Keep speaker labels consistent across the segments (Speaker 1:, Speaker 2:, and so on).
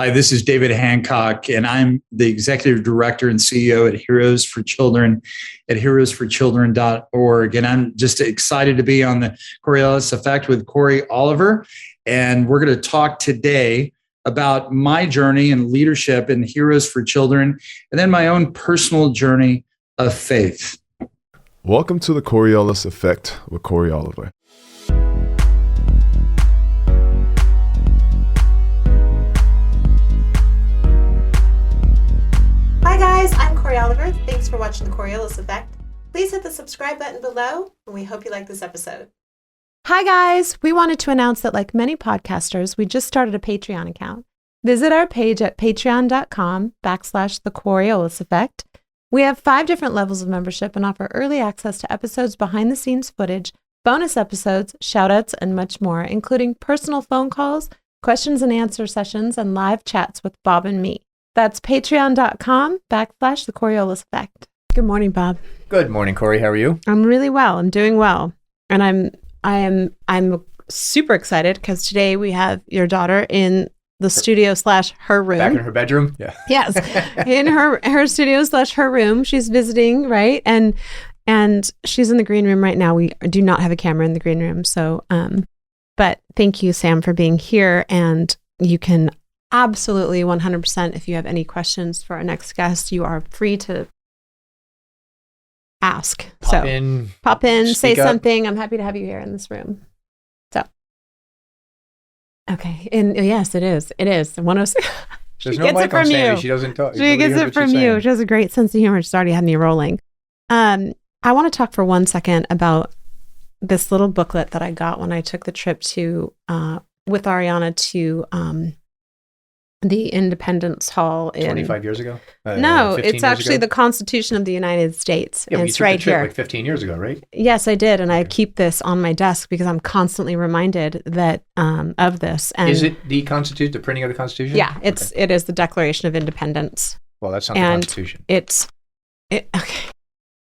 Speaker 1: Hi, this is David Hancock, and I'm the Executive Director and CEO at Heroes for Children at heroesforchildren.org. And I'm just excited to be on the Coriolis Effect with Cory Oliver. And we're going to talk today about my journey in leadership in Heroes for Children, and then my own personal journey of faith.
Speaker 2: Welcome to the Coriolis Effect with Cory Oliver.
Speaker 3: Hi guys, I'm Cory Oliver. Thanks for watching the Coriolis Effect. Please hit the subscribe button below, and we hope you like this episode. Hi guys, we wanted to announce that like many podcasters, we just started a Patreon account. Visit our page at patreon.com/the Coriolis Effect. We have 5 different levels of membership and offer early access to episodes, behind the scenes footage, bonus episodes, shoutouts, and much more, including personal phone calls, questions and answer sessions, and live chats with Bob and me. That's patreon.com/the Coriolis Effect. Good morning, Bob.
Speaker 4: Good morning, Cory. How are you?
Speaker 3: I'm really well. I'm doing well. And I'm super excited because today we have your daughter in the studio / her room.
Speaker 4: Back in her bedroom? Yeah.
Speaker 3: Yes. In her studio / her room. She's visiting, right? And she's in the green room right now. We do not have a camera in the green room. So, but thank you, Sam, for being here. And you can absolutely 100%, if you have any questions for our next guest, you are free to ask.
Speaker 4: Pop in,
Speaker 3: say
Speaker 4: up.
Speaker 3: Something. I'm happy to have you here in this room. So, okay. And yes, it is. 106.
Speaker 4: There's no mic on Sandy. She doesn't talk.
Speaker 3: She gets it from you. She has a great sense of humor. She's already had me rolling. I want to talk for 1 second about this little booklet that I got when I took the trip to, with Ariana to, the Independence Hall in
Speaker 4: 25 years ago?
Speaker 3: No, it's actually the Constitution of the United States.
Speaker 4: Yeah,
Speaker 3: it's right here.
Speaker 4: Like 15 years ago, right?
Speaker 3: Yes, I did, and I keep this on my desk because I'm constantly reminded that of this. And
Speaker 4: is it the Constitution, the printing of the Constitution?
Speaker 3: Yeah, it is the Declaration of Independence.
Speaker 4: Well, that's not the Constitution.
Speaker 3: Okay.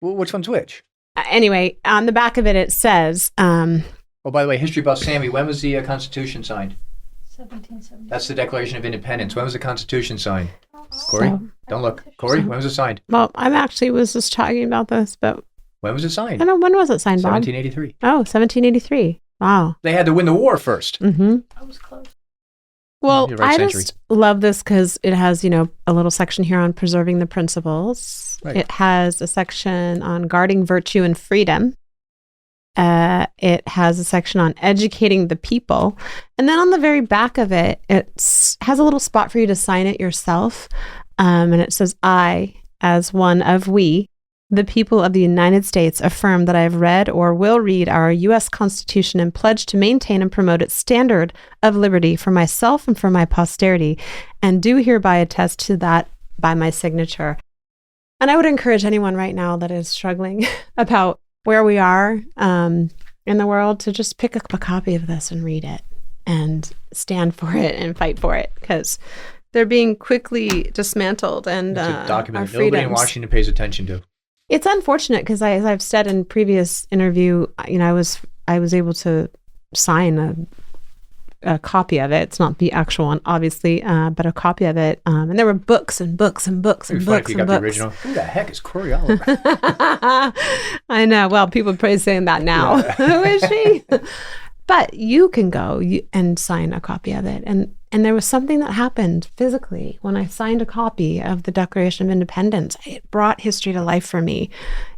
Speaker 4: Well, which one's which?
Speaker 3: Anyway, on the back of it, it says.
Speaker 4: Oh, by the way, history buff Sammy. When was the Constitution signed?
Speaker 5: 1770.
Speaker 4: That's the Declaration of Independence. When was the Constitution signed? Cory, don't look. Cory, when was it signed?
Speaker 3: Well, I actually was just talking about this, but
Speaker 4: when was it signed?
Speaker 3: I don't know, when was it signed, Bob?
Speaker 4: 1783.
Speaker 3: Oh, 1783. Wow.
Speaker 4: They had to win the war first.
Speaker 3: Mm-hmm.
Speaker 5: I was close.
Speaker 3: Well, I just love this because it has, a little section here on preserving the principles. Right. It has a section on guarding virtue and freedom. It has a section on educating the people. And then on the very back of it, it has a little spot for you to sign it yourself. And it says, I, as one of we, the people of the United States, affirm that I have read or will read our U.S. Constitution and pledge to maintain and promote its standard of liberty for myself and for my posterity, and do hereby attest to that by my signature. And I would encourage anyone right now that is struggling about where we are in the world to just pick up a copy of this and read it and stand for it and fight for it, because they're being quickly dismantled, and
Speaker 4: it's a document
Speaker 3: our
Speaker 4: nobody in Washington pays attention to.
Speaker 3: It's unfortunate because, as I've said in previous interview, I was able to sign a copy of it. It's not the actual one, obviously, but a copy of it. And there were books and books and books and books.
Speaker 4: If you got the original. Who the heck is Cory Oliver?
Speaker 3: I know. Well, people are probably saying that now. Yeah. Who is she? But you can go and sign a copy of it. And there was something that happened physically when I signed a copy of the Declaration of Independence. It brought history to life for me.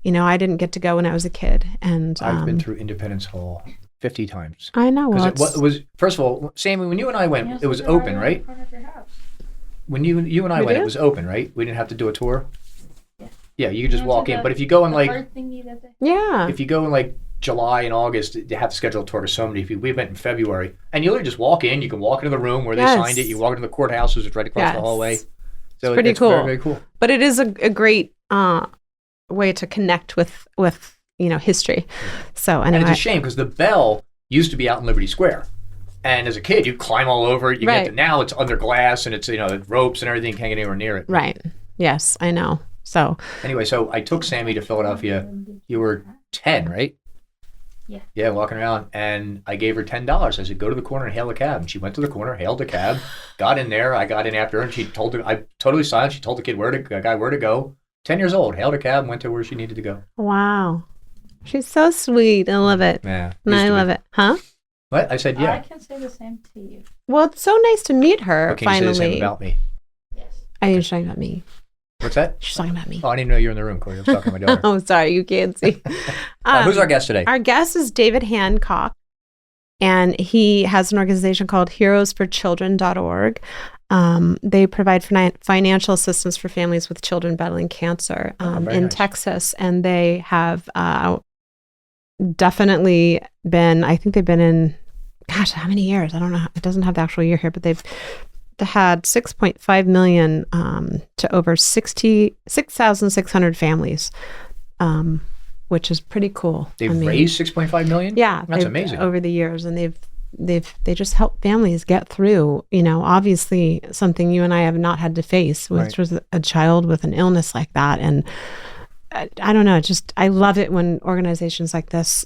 Speaker 3: I didn't get to go when I was a kid. And
Speaker 4: I've been through Independence Hall 50 times.
Speaker 3: I know. Well,
Speaker 4: it was first of all, Sammy, when you and I went, it was open, right? When you and I went, it was open, right? We didn't have to do a tour. Yeah, you could just walk in. But if you go in if you go in July and August, you have to schedule a tour to so many people. We went in February, and you literally just walk in. You can walk into the room where they signed it. You walk into the courthouses, it's right across the hallway. So
Speaker 3: it's pretty cool.
Speaker 4: Very, very cool.
Speaker 3: But it is a great way to connect with history. So anyway.
Speaker 4: And it's a shame because the bell used to be out in Liberty Square. And as a kid, you climb all over it. Now it's under glass and it's, ropes and everything, can't get anywhere near it.
Speaker 3: Right. Yes, I know. So
Speaker 4: anyway, so I took Sammy to Philadelphia. You were 10, right? Yeah, walking around. And I gave her $10. I said, go to the corner and hail a cab. And she went to the corner, hailed a cab, got in there. I got in after her, and she told her, I totally silent. She told the guy where to go. 10 years old, hailed a cab, went to where she needed to go.
Speaker 3: Wow. She's so sweet. I love it.
Speaker 4: Yeah.
Speaker 3: And I love it. Huh?
Speaker 4: What? I said, yeah.
Speaker 5: I can say the same to you.
Speaker 3: Well, it's so nice to meet her,
Speaker 4: Can
Speaker 3: finally.
Speaker 4: you say the same about me?
Speaker 5: Yes.
Speaker 3: I think she's talking about me.
Speaker 4: What's that?
Speaker 3: She's talking about me.
Speaker 4: Oh, I didn't know you were in the room, Cory. I was talking to my daughter.
Speaker 3: Oh, sorry. You can't see.
Speaker 4: Who's our guest today?
Speaker 3: Our guest is David Hancock, and he has an organization called heroesforchildren.org. They provide financial assistance for families with children battling cancer in nice. Texas, and they have definitely been, I think they've been in, gosh, how many years? I don't know. It doesn't have the actual year here, but they've had 6.5 million to over 6,600 families, which is pretty cool.
Speaker 4: They've raised 6.5 million?
Speaker 3: Yeah.
Speaker 4: That's amazing.
Speaker 3: Over the years, and they just help families get through, obviously something you and I have not had to face, which was a child with an illness like that. And I don't know, I love it when organizations like this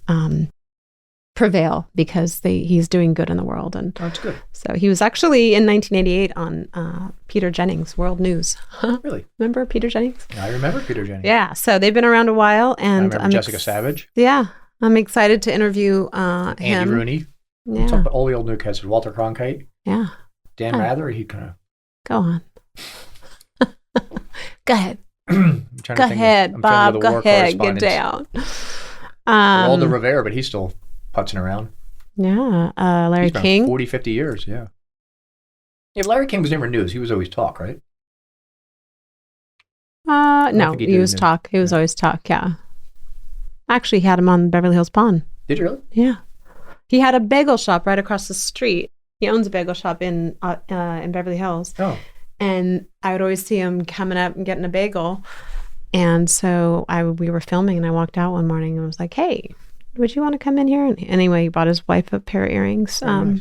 Speaker 3: prevail, because he's doing good in the world. And
Speaker 4: that's good.
Speaker 3: So he was actually in 1988 on Peter Jennings' World News.
Speaker 4: Really?
Speaker 3: Remember Peter Jennings?
Speaker 4: I remember Peter Jennings.
Speaker 3: Yeah. So they've been around a while, and
Speaker 4: I remember Jessica Savage.
Speaker 3: Yeah. I'm excited to interview
Speaker 4: Andy
Speaker 3: him.
Speaker 4: Rooney.
Speaker 3: Yeah.
Speaker 4: Talk about all the old Newcasters. Walter Cronkite.
Speaker 3: Yeah.
Speaker 4: Dan Rather. He kind of.
Speaker 3: Go on. Go ahead.
Speaker 4: Go
Speaker 3: ahead, Bob. Go ahead. Get down.
Speaker 4: Waldo Rivera, but he's still putzing around.
Speaker 3: Yeah. Larry King.
Speaker 4: 40, 50 years. Yeah. Yeah. Larry King was never news. He was always talk, right?
Speaker 3: No, he was talk. He was always talk. Yeah. Actually, he had him on Beverly Hills Pond.
Speaker 4: Did you really?
Speaker 3: Yeah. He had a bagel shop right across the street. He owns a bagel shop in Beverly Hills.
Speaker 4: Oh. And
Speaker 3: I would always see him coming up and getting a bagel. And so we were filming, and I walked out one morning and was like, "Hey, would you want to come in here?" And anyway, he bought his wife a pair of earrings.
Speaker 4: Nice.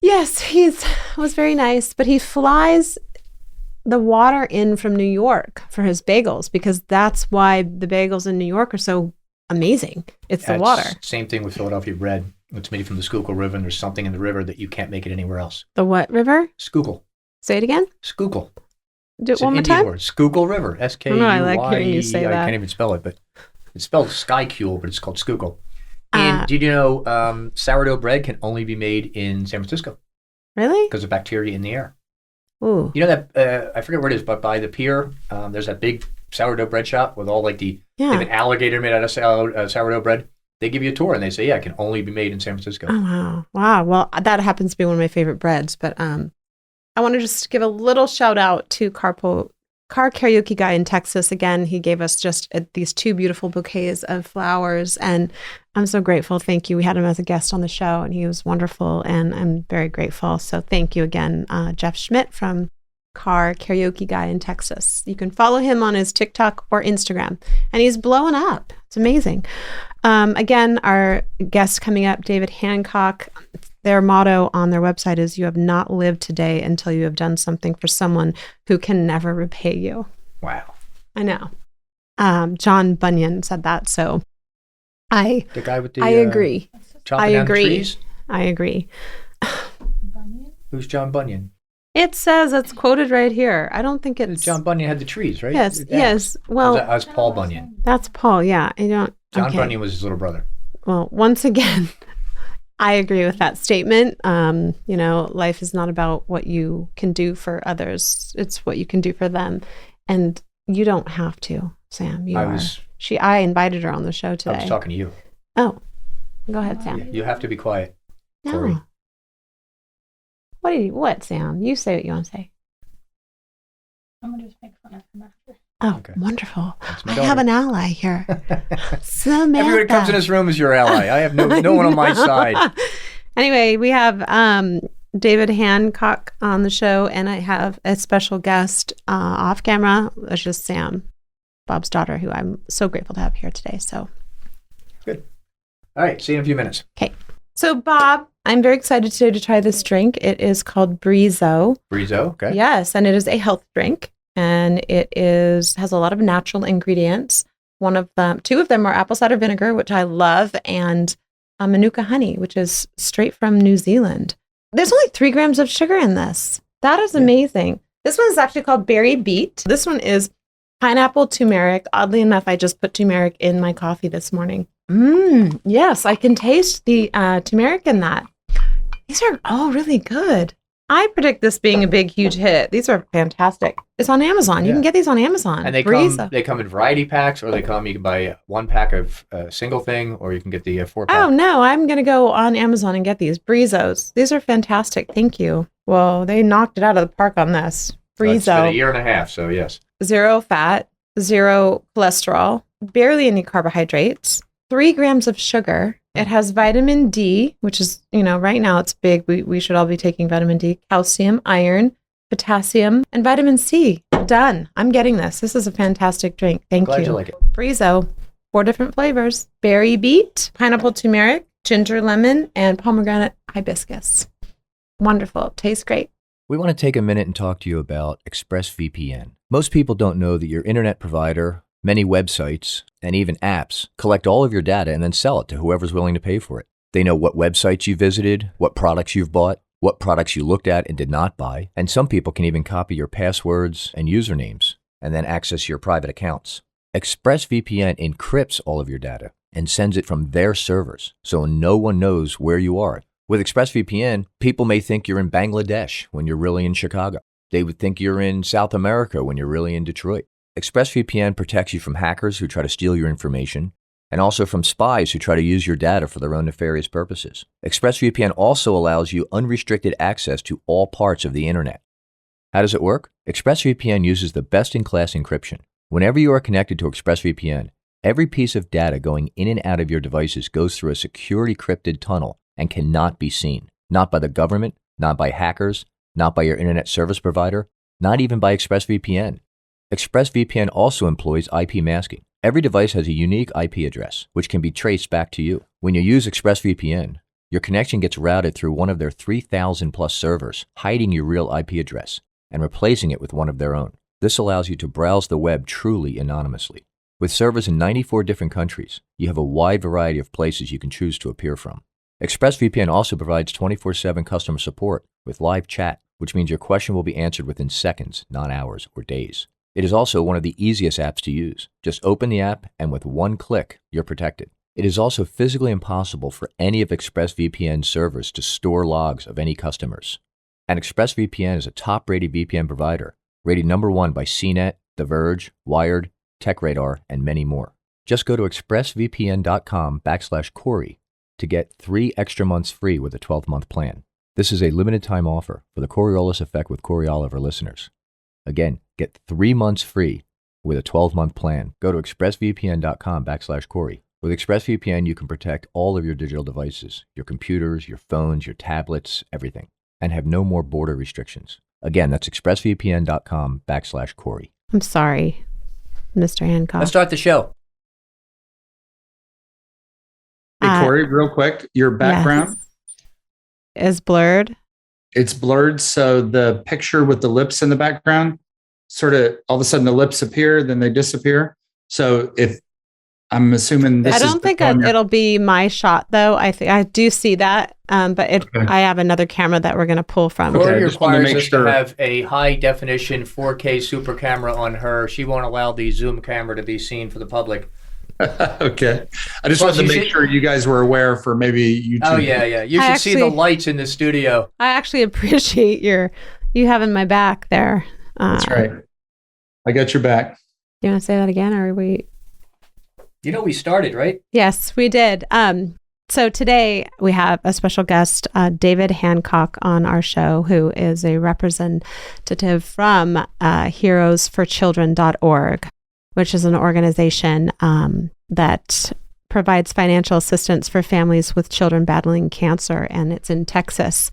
Speaker 3: Yes, he was very nice, but he flies the water in from New York for his bagels, because that's why the bagels in New York are so amazing. It's the water.
Speaker 4: Same thing with Philadelphia bread. It's made from the Schuylkill River, and there's something in the river that you can't make it anywhere else.
Speaker 3: The what river?
Speaker 4: Schuylkill.
Speaker 3: Say it again.
Speaker 4: Schuylkill.
Speaker 3: Do it one more time.
Speaker 4: Word. Schuylkill River. S-K-U-Y.
Speaker 3: I like hearing you say that.
Speaker 4: I can't even spell it, but it's spelled Skycule, but it's called Schuylkill. And did you know sourdough bread can only be made in San Francisco?
Speaker 3: Really?
Speaker 4: Because of bacteria in the air.
Speaker 3: Ooh.
Speaker 4: You know that, I forget where it is, but by the pier, there's that big sourdough bread shop with all they have an alligator made out of sourdough bread. They give you a tour, and they say, it can only be made in San Francisco.
Speaker 3: Oh, wow. Wow. Well, that happens to be one of my favorite breads, but I want to just give a little shout out to Car Karaoke Guy in Texas. Again, he gave us just these 2 beautiful bouquets of flowers, and I'm so grateful. Thank you. We had him as a guest on the show, and he was wonderful, and I'm very grateful. So thank you again, Jeff Schmidt from Car Karaoke Guy in Texas. You can follow him on his TikTok or Instagram, and he's blowing up. It's amazing. Again, our guest coming up, David Hancock. Their motto on their website is, "You have not lived today until you have done something for someone who can never repay you."
Speaker 4: Wow.
Speaker 3: I know. John Bunyan said that, so the
Speaker 4: guy with the
Speaker 3: I agree.
Speaker 4: Chopping down trees?
Speaker 3: I agree.
Speaker 4: Who's John Bunyan?
Speaker 3: It says, it's quoted right here. I don't think it's
Speaker 4: John Bunyan had the trees, right?
Speaker 3: Yes, yes. Well,
Speaker 4: that's Paul Bunyan.
Speaker 3: That's Paul. Yeah, I don't.
Speaker 4: John Bunyan was his little brother.
Speaker 3: Well, once again, I agree with that statement. Life is not about what you can do for others. It's what you can do for them. And you don't have to, Sam. I invited her on the show today.
Speaker 4: I was talking to you.
Speaker 3: Oh, go ahead, Sam.
Speaker 4: You have to be quiet,
Speaker 3: No.
Speaker 4: Cory.
Speaker 3: What, Sam? You say what you want to say.
Speaker 5: I'm going to just make fun of him after.
Speaker 3: Oh,
Speaker 4: okay.
Speaker 3: Wonderful. I have an ally here. Samantha.
Speaker 4: Everybody comes in this room as your ally. I have no one on my side.
Speaker 3: Anyway, we have David Hancock on the show, and I have a special guest off camera. It's just Sam, Bob's daughter, who I'm so grateful to have here today. So
Speaker 4: good. All right. See you in a few minutes.
Speaker 3: Okay. So, Bob, I'm very excited today to try this drink. It is called Brizo.
Speaker 4: Brizo, okay.
Speaker 3: Yes, and it is a health drink, and it has a lot of natural ingredients. Two of them are apple cider vinegar, which I love, and Manuka honey, which is straight from New Zealand. There's only 3 grams of sugar in this. That is amazing. This one is actually called Berry Beet. This one is pineapple turmeric. Oddly enough, I just put turmeric in my coffee this morning. Yes, I can taste the turmeric in that. These are all really good. I predict this being a big, huge hit. These are fantastic. It's on Amazon. You can get these on Amazon.
Speaker 4: And they come in variety packs, or you can buy 1 pack of a single thing, or you can get the 4 pack.
Speaker 3: Oh, no, I'm going to go on Amazon and get these. Breezos. These are fantastic. Thank you. Well, they knocked it out of the park on this. Breezo.
Speaker 4: It's been a year and a half, so yes.
Speaker 3: 0 fat, 0 cholesterol, barely any carbohydrates, 3 grams of sugar. It has vitamin D, which is, right now it's big. We should all be taking vitamin D, calcium, iron, potassium, and vitamin C. Done. I'm getting this. This is a fantastic drink. Thank you.
Speaker 4: Glad you like it.
Speaker 3: Breezo. 4 different flavors. Berry beet, pineapple turmeric, ginger lemon, and pomegranate hibiscus. Wonderful. Tastes great.
Speaker 6: We want to take a minute and talk to you about ExpressVPN. Most people don't know that your internet provider, many websites, and even apps collect all of your data and then sell it to whoever's willing to pay for it. They know what websites you visited, what products you've bought, what products you looked at and did not buy, and some people can even copy your passwords and usernames and then access your private accounts. ExpressVPN encrypts all of your data and sends it from their servers, so no one knows where you are. With ExpressVPN, people may think you're in Bangladesh when you're really in Chicago. They would think you're in South America when you're really in Detroit. ExpressVPN protects you from hackers who try to steal your information, and also from spies who try to use your data for their own nefarious purposes. ExpressVPN also allows you unrestricted access to all parts of the internet. How does it work? ExpressVPN uses the best-in-class encryption. Whenever you are connected to ExpressVPN, every piece of data going in and out of your devices goes through a secure encrypted tunnel and cannot be seen. Not by the government, not by hackers, not by your internet service provider, not even by ExpressVPN. ExpressVPN also employs IP masking. Every device has a unique IP address, which can be traced back to you. When you use ExpressVPN, your connection gets routed through one of their 3,000 plus servers, hiding your real IP address and replacing it with one of their own. This allows you to browse the web truly anonymously. With servers in 94 different countries, you have a wide variety of places you can choose to appear from. ExpressVPN also provides 24/7 customer support with live chat, which means your question will be answered within seconds, not hours or days. It is also one of the easiest apps to use. Just open the app, and with 1 click, you're protected. It is also physically impossible for any of ExpressVPN's servers to store logs of any customers. And ExpressVPN is a top-rated VPN provider, rated #1 by CNET, The Verge, Wired, TechRadar, and many more. Just go to expressvpn.com/Cory to get 3 extra months free with a 12-month plan. This is a limited time offer for the Coriolis Effect with Cory Oliver listeners. Again, get 3 months free with a 12-month plan. Go to expressvpn.com/Cory. With ExpressVPN, you can protect all of your digital devices, your computers, your phones, your tablets, everything, and have no more border restrictions. Again, that's expressvpn.com/Cory.
Speaker 3: I'm sorry, Mr. Hancock.
Speaker 4: Let's start the show.
Speaker 1: Hey, Cory, real quick, your background
Speaker 3: is blurred.
Speaker 1: It's blurred, so the picture with the lips in the background, sort of all of a sudden the lips appear, then they disappear. So if I'm assuming this,
Speaker 3: I don't think it'll be my shot though. I think I do see that, but I have another camera that we're going to pull from.
Speaker 4: Cory requires us to have a high definition 4K super camera on her. She won't allow the Zoom camera to be seen for the public.
Speaker 1: Okay. I just wanted to make sure you guys were aware for maybe YouTube.
Speaker 4: Oh, yeah. You should see the lights in the studio.
Speaker 3: I actually appreciate you having my back there.
Speaker 1: That's right. I got your back.
Speaker 3: You want to say that again, or are we?
Speaker 4: We started, right?
Speaker 3: Yes, we did. So today we have a special guest, David Hancock, on our show, who is a representative from heroesforchildren.org, which is an organization that provides financial assistance for families with children battling cancer, and it's in Texas.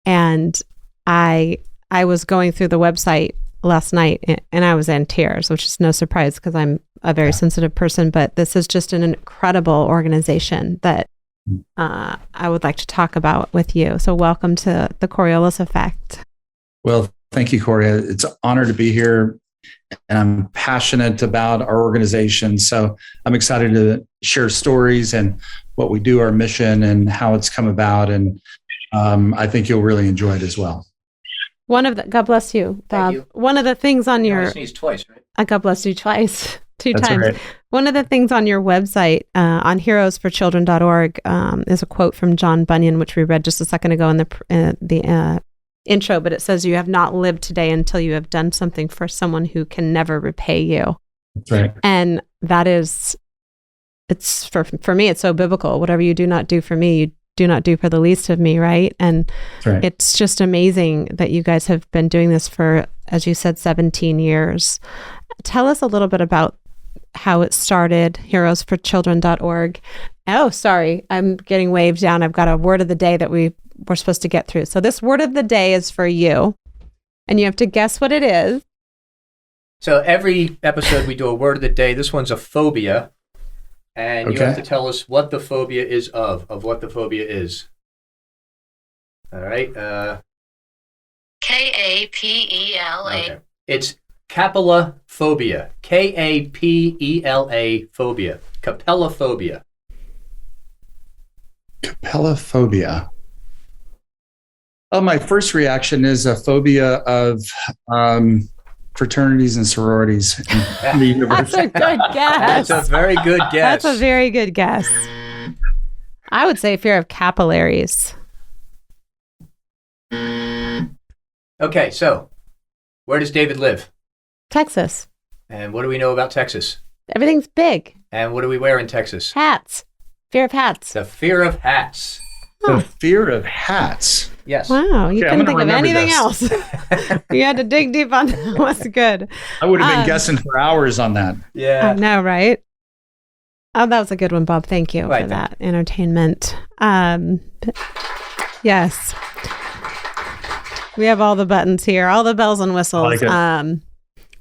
Speaker 3: And I was going through the website last night, and I was in tears, which is no surprise because I'm a very sensitive person, but this is just an incredible organization that I would like to talk about with you. So welcome to the Coriolis Effect.
Speaker 1: Well, thank you, Cory. It's an honor to be here. and I'm passionate about our organization. So I'm excited to share stories and what we do, our mission, and how it's come about. And I think you'll really enjoy it as well.
Speaker 3: God bless you, Bob.
Speaker 4: You.
Speaker 3: One of the things on your...
Speaker 4: I sneezed twice, right?
Speaker 3: God bless you twice. Two
Speaker 1: That's
Speaker 3: times.
Speaker 1: Right.
Speaker 3: One of the things on your website, on heroesforchildren.org, is a quote from John Bunyan, which we read just a second ago in the intro, but it says, "You have not lived today until you have done something for someone who can never repay you."
Speaker 1: That's right.
Speaker 3: And that is, it's for me, it's so biblical. Whatever you do not do for me, you do not do for the least of me, right? And
Speaker 1: Right.
Speaker 3: It's just amazing that you guys have been doing this for, as you said, 17 years. Tell us a little bit about how it started, heroesforchildren.org. Oh, sorry, I'm getting waved down. I've got a word of the day that we're supposed to get through. So this word of the day is for you, and you have to guess what it is.
Speaker 4: So every episode we do a word of the day. This one's a phobia, and you have to tell us what the phobia is of what the phobia is. All right.
Speaker 7: Kapela.
Speaker 4: Okay. It's capelophobia. Kapela phobia. Capelophobia.
Speaker 1: Capelophobia. Oh, my first reaction is a phobia of fraternities and sororities in the universe.
Speaker 3: That's a good guess.
Speaker 4: That's a very good guess.
Speaker 3: That's a very good guess. I would say fear of capillaries.
Speaker 4: Okay, so where does David live?
Speaker 3: Texas.
Speaker 4: And what do we know about Texas?
Speaker 3: Everything's big.
Speaker 4: And what do we wear in Texas?
Speaker 3: Hats. Fear of hats.
Speaker 4: The fear of hats.
Speaker 1: The fear of hats.
Speaker 4: Yes.
Speaker 3: Wow, you
Speaker 1: Okay,
Speaker 3: couldn't
Speaker 1: I'm
Speaker 3: think
Speaker 1: gonna
Speaker 3: of
Speaker 1: remember
Speaker 3: anything
Speaker 1: this.
Speaker 3: else. You had to dig deep on that. That's good.
Speaker 1: I would have been guessing for hours on that.
Speaker 4: Yeah.
Speaker 3: I know, right? Oh, that was a good one, Bob. Thank you for that entertainment. Yes. We have all the buttons here, all the bells and whistles,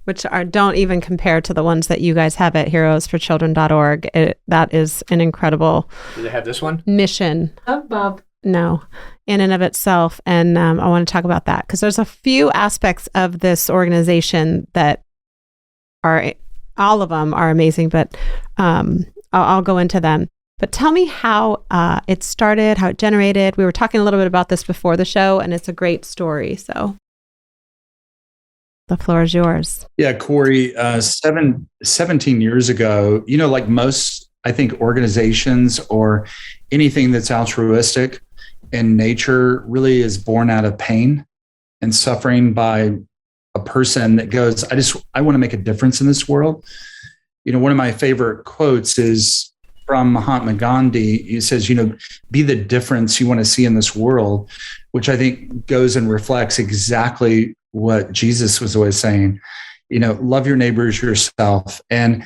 Speaker 3: which don't even compare to the ones that you guys have at heroesforchildren.org. That is an incredible
Speaker 4: Do they have this one?
Speaker 3: mission.
Speaker 5: Bob.
Speaker 3: No, in and of itself. And I want to talk about that because there's a few aspects of this organization that are, all of them are amazing, but I'll go into them. But tell me how it started, how it generated. We were talking a little bit about this before the show, and it's a great story. So the floor is yours.
Speaker 1: Yeah, Cory, 17 years ago, like most, I think, organizations or anything that's altruistic in nature really is born out of pain and suffering by a person that goes, I want to make a difference in this world. One of my favorite quotes is from Mahatma Gandhi. He says, be the difference you want to see in this world, which I think goes and reflects exactly what Jesus was always saying, love your neighbors yourself. And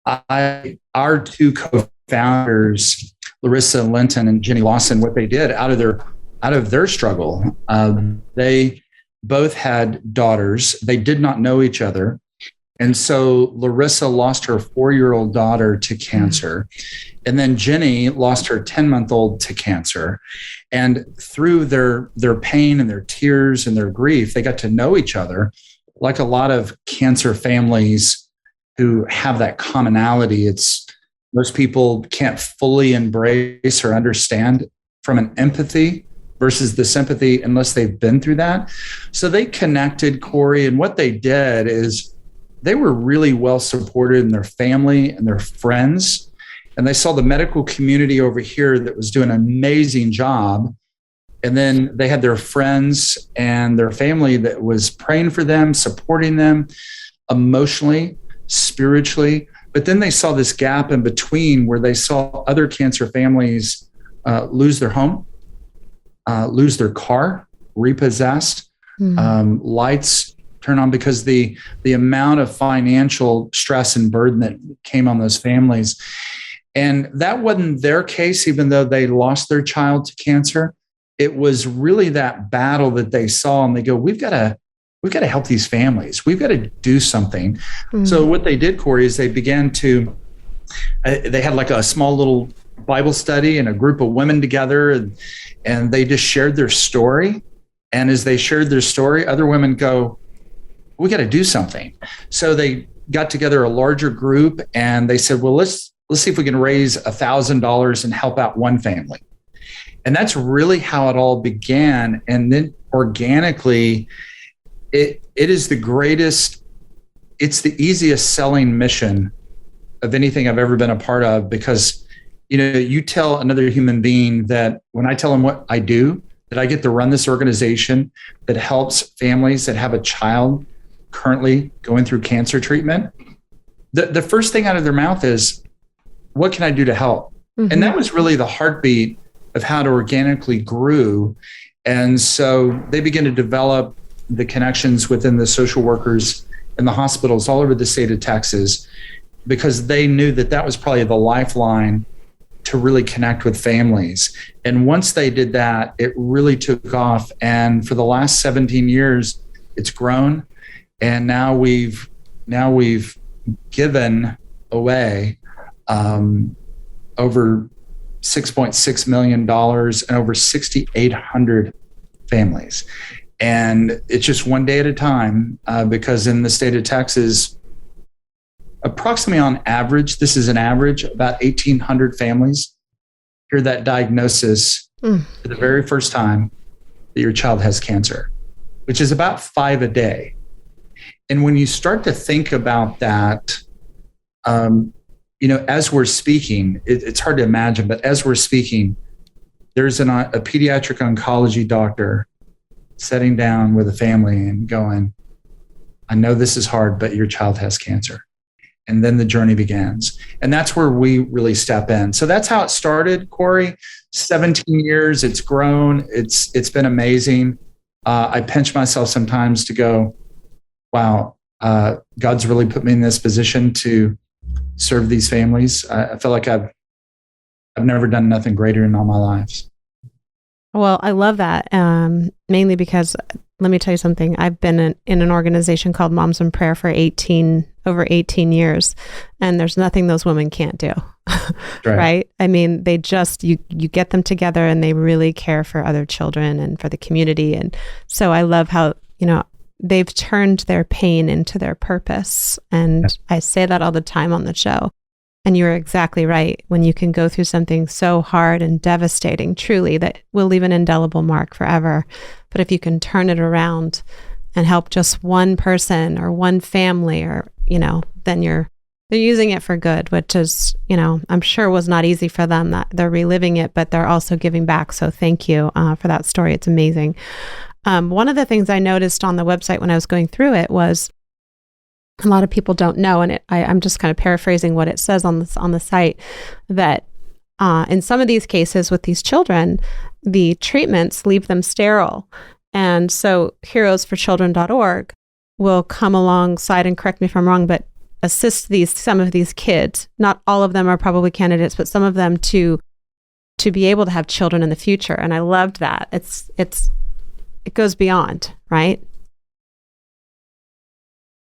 Speaker 1: our two co-founders, Larissa Linton and Jenny Lawson, what they did out of their struggle, they both had daughters. They did not know each other. And so Larissa lost her 4-year-old daughter to cancer. And then Jenny lost her 10-month-old to cancer. And through their pain and their tears and their grief, they got to know each other like a lot of cancer families who have that commonality. It's most people can't fully embrace or understand from an empathy versus the sympathy unless they've been through that. So they connected, Cory, and what they did is they were really well supported in their family and their friends. And they saw the medical community over here that was doing an amazing job. And then they had their friends and their family that was praying for them, supporting them emotionally, spiritually. But then they saw this gap in between where they saw other cancer families lose their home, lose their car, repossessed, lights turn on because the amount of financial stress and burden that came on those families. And that wasn't their case, even though they lost their child to cancer. It was really that battle that they saw, and they go, we've got to help these families. We've got to do something. So what they did, Cory, is they began to, they had like a small little Bible study and a group of women together, and they just shared their story. And as they shared their story, other women go, we got to do something. So they got together a larger group and they said, well, let's see if we can raise $1,000 and help out one family. And that's really how it all began. And then organically, it is the greatest, it's the easiest selling mission of anything I've ever been a part of, because, you tell another human being that when I tell them what I do, that I get to run this organization that helps families that have a child currently going through cancer treatment, the first thing out of their mouth is, what can I do to help? Mm-hmm. And that was really the heartbeat of how it organically grew. And so they began to develop the connections within the social workers and the hospitals all over the state of Texas, because they knew that that was probably the lifeline to really connect with families. And once they did that, it really took off. And for the last 17 years, it's grown. And now we've given away over $6.6 million and over 6,800 families. And it's just one day at a time, because in the state of Texas, approximately on average, this is an average, about 1,800 families hear that diagnosis for the very first time that your child has cancer, which is about 5 a day. And when you start to think about that, as we're speaking, it's hard to imagine, but as we're speaking, there's a pediatric oncology doctor sitting down with a family and going, I know this is hard, but your child has cancer. And then the journey begins. And that's where we really step in. So that's how it started, Cory. 17 years, it's grown. It's been amazing. I pinch myself sometimes to go, wow, God's really put me in this position to serve these families. I feel like I've never done nothing greater in all my lives.
Speaker 3: Well, I love that, mainly because, let me tell you something. I've been in an organization called Moms in Prayer for over 18 years, and there's nothing those women can't do, right? I mean, they just, you get them together and they really care for other children and for the community. And so I love how, they've turned their pain into their purpose. And yes. I say that all the time on the show. And you're exactly right. When you can go through something so hard and devastating, truly, that will leave an indelible mark forever. But if you can turn it around and help just one person or one family, or, then they're using it for good, which is, I'm sure was not easy for them, that they're reliving it, but they're also giving back. So thank you for that story. It's amazing. One of the things I noticed on the website when I was going through it was, a lot of people don't know, and I'm just kind of paraphrasing what it says on the site, that in some of these cases with these children, the treatments leave them sterile. And so heroesforchildren.org will come alongside, and correct me if I'm wrong, but assist some of these kids. Not all of them are probably candidates, but some of them to be able to have children in the future. And I loved that. It goes beyond, right?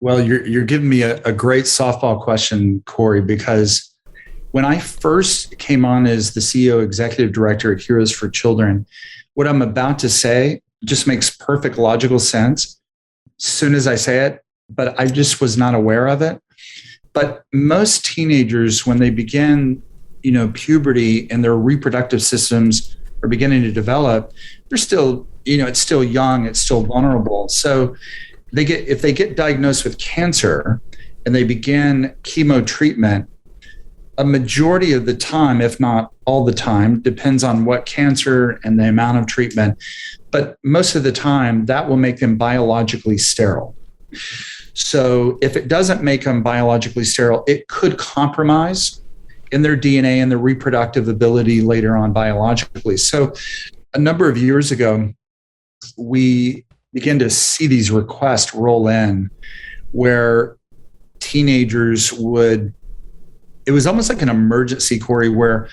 Speaker 1: Well, you're giving me a great softball question, Cory, because when I first came on as the CEO executive director at Heroes for Children, what I'm about to say just makes perfect logical sense as soon as I say it, but I just was not aware of it. But most teenagers, when they begin, puberty and their reproductive systems are beginning to develop, they're still, it's still young, it's still vulnerable. So if they get diagnosed with cancer and they begin chemo treatment, a majority of the time, if not all the time, depends on what cancer and the amount of treatment, but most of the time that will make them biologically sterile. So if it doesn't make them biologically sterile, it could compromise in their DNA and their reproductive ability later on biologically. So a number of years ago, we began to see these requests roll in where teenagers it was almost like an emergency, Cory, where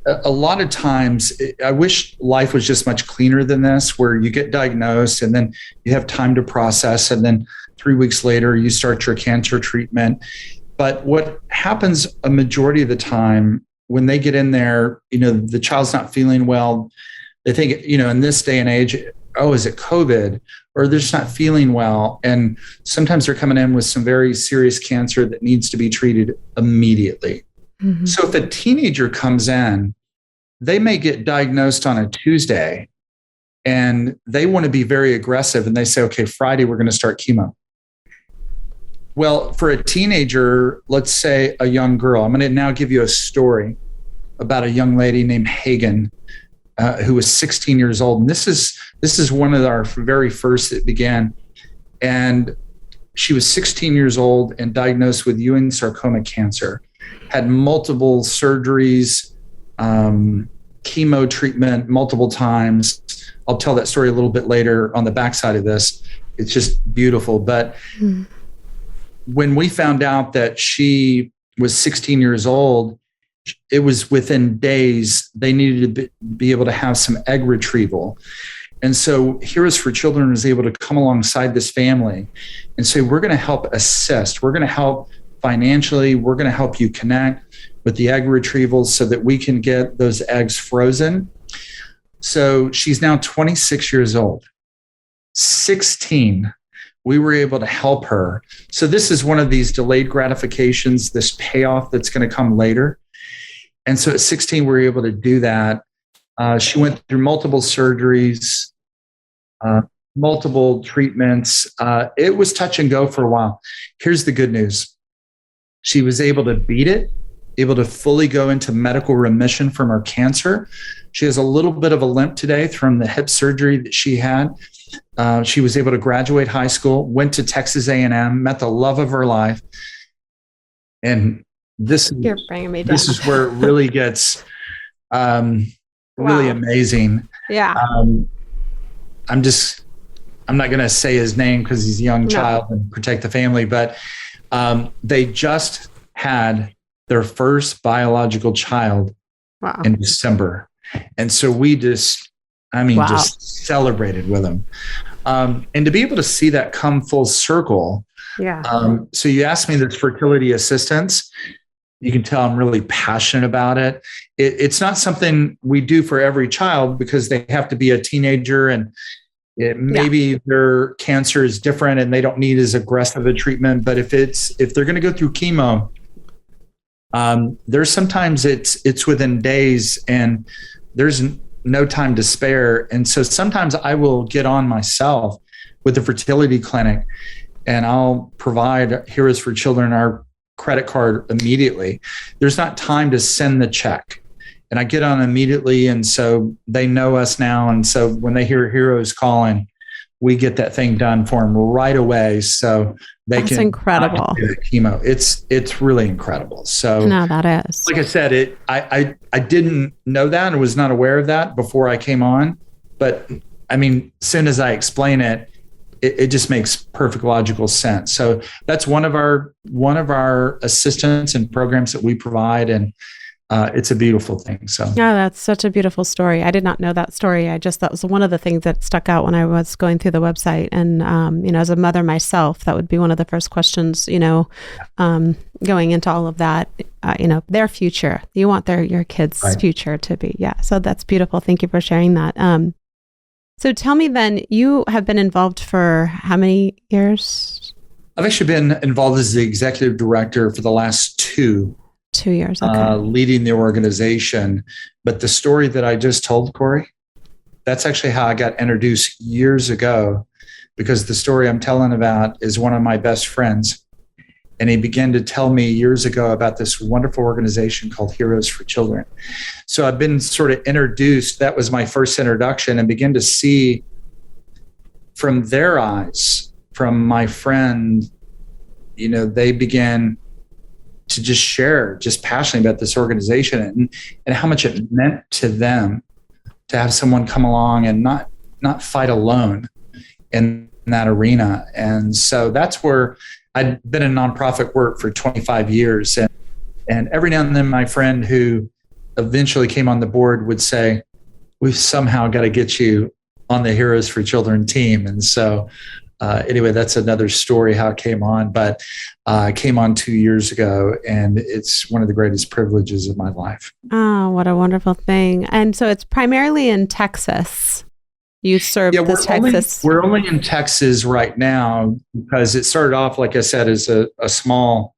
Speaker 1: a lot of times, I wish life was just much cleaner than this, where you get diagnosed and then you have time to process, and then 3 weeks later you start your cancer treatment. But what happens a majority of the time when they get in there, the child's not feeling well. They think, in this day and age, oh, is it COVID? Or they're just not feeling well. And sometimes they're coming in with some very serious cancer that needs to be treated immediately. Mm-hmm. So if a teenager comes in, they may get diagnosed on a Tuesday and they want to be very aggressive. And they say, okay, Friday, we're going to start chemo. Well, for a teenager, let's say a young girl, I'm going to now give you a story about a young lady named Hagen, who was 16 years old. And this is one of our very first that began. And she was 16 years old and diagnosed with Ewing sarcoma cancer, had multiple surgeries, chemo treatment multiple times. I'll tell that story a little bit later on the backside of this. It's just beautiful. But when we found out that she was 16 years old, it was within days they needed to be able to have some egg retrieval. And so Heroes for Children was able to come alongside this family and say, we're going to help assist. We're going to help financially. We're going to help you connect with the egg retrievals so that we can get those eggs frozen. So she's now 26 years old, 16. We were able to help her. So this is one of these delayed gratifications, this payoff that's going to come later. And so at 16, we were able to do that. She went through multiple surgeries, multiple treatments. It was touch and go for a while. Here's the good news. She was able to beat it, able to fully go into medical remission from her cancer. She has a little bit of a limp today from the hip surgery that she had. She was able to graduate high school, went to Texas A&M, met the love of her life. And
Speaker 3: You're bringing me down.
Speaker 1: This is where it really gets really amazing.
Speaker 3: Yeah.
Speaker 1: I'm not going to say his name because he's a young child and protect the family, but they just had their first biological child in December. And so we just celebrated with them. And to be able to see that come full circle. Yeah. So you asked me this fertility assistance. You can tell I'm really passionate about it. It's not something we do for every child because they have to be a teenager and maybe their cancer is different and they don't need as aggressive a treatment. But if they're going to go through chemo, there's sometimes it's within days and there's no time to spare. And so sometimes I will get on myself with the fertility clinic and I'll provide Heroes for Children our credit card immediately. There's not time to send the check. And I get on immediately. And so they know us now. And so when they hear Heroes calling, we get that thing done for them right away. So that's incredible. Do the chemo. It's really incredible. So
Speaker 3: no, that is.
Speaker 1: Like I said, I didn't know that and was not aware of that before I came on. But I mean, as soon as I explain it, it just makes perfect logical sense. So that's one of our assistants and programs that we provide, and it's a beautiful thing. So
Speaker 3: yeah, that's such a beautiful story. I did not know that story. That was one of the things that stuck out when I was going through the website. And as a mother myself, that would be one of the first questions. Going into all of that, their future. You want your kids' future to be. Yeah. So that's beautiful. Thank you for sharing that. So tell me then, you have been involved for how many years?
Speaker 1: I've actually been involved as the executive director for the last 2
Speaker 3: years, okay.
Speaker 1: Leading the organization. But the story that I just told, Cory, that's actually how I got introduced years ago, because the story I'm telling about is one of my best friends. And he began to tell me years ago about this wonderful organization called Heroes for Children. So I've been sort of introduced. That was my first introduction, and began to see from their eyes, from my friend, they began to just share, just passionately about this organization and how much it meant to them to have someone come along and not fight alone in that arena. And so that's where I'd been in nonprofit work for 25 years. And every now and then my friend who eventually came on the board would say, we've somehow got to get you on the Heroes for Children team. And so anyway, that's another story how it came on, but I came on 2 years ago, and it's one of the greatest privileges of my life.
Speaker 3: Oh, what a wonderful thing. And so it's primarily in Texas. You serve the Texas.
Speaker 1: We're only in Texas right now because it started off, like I said, as a small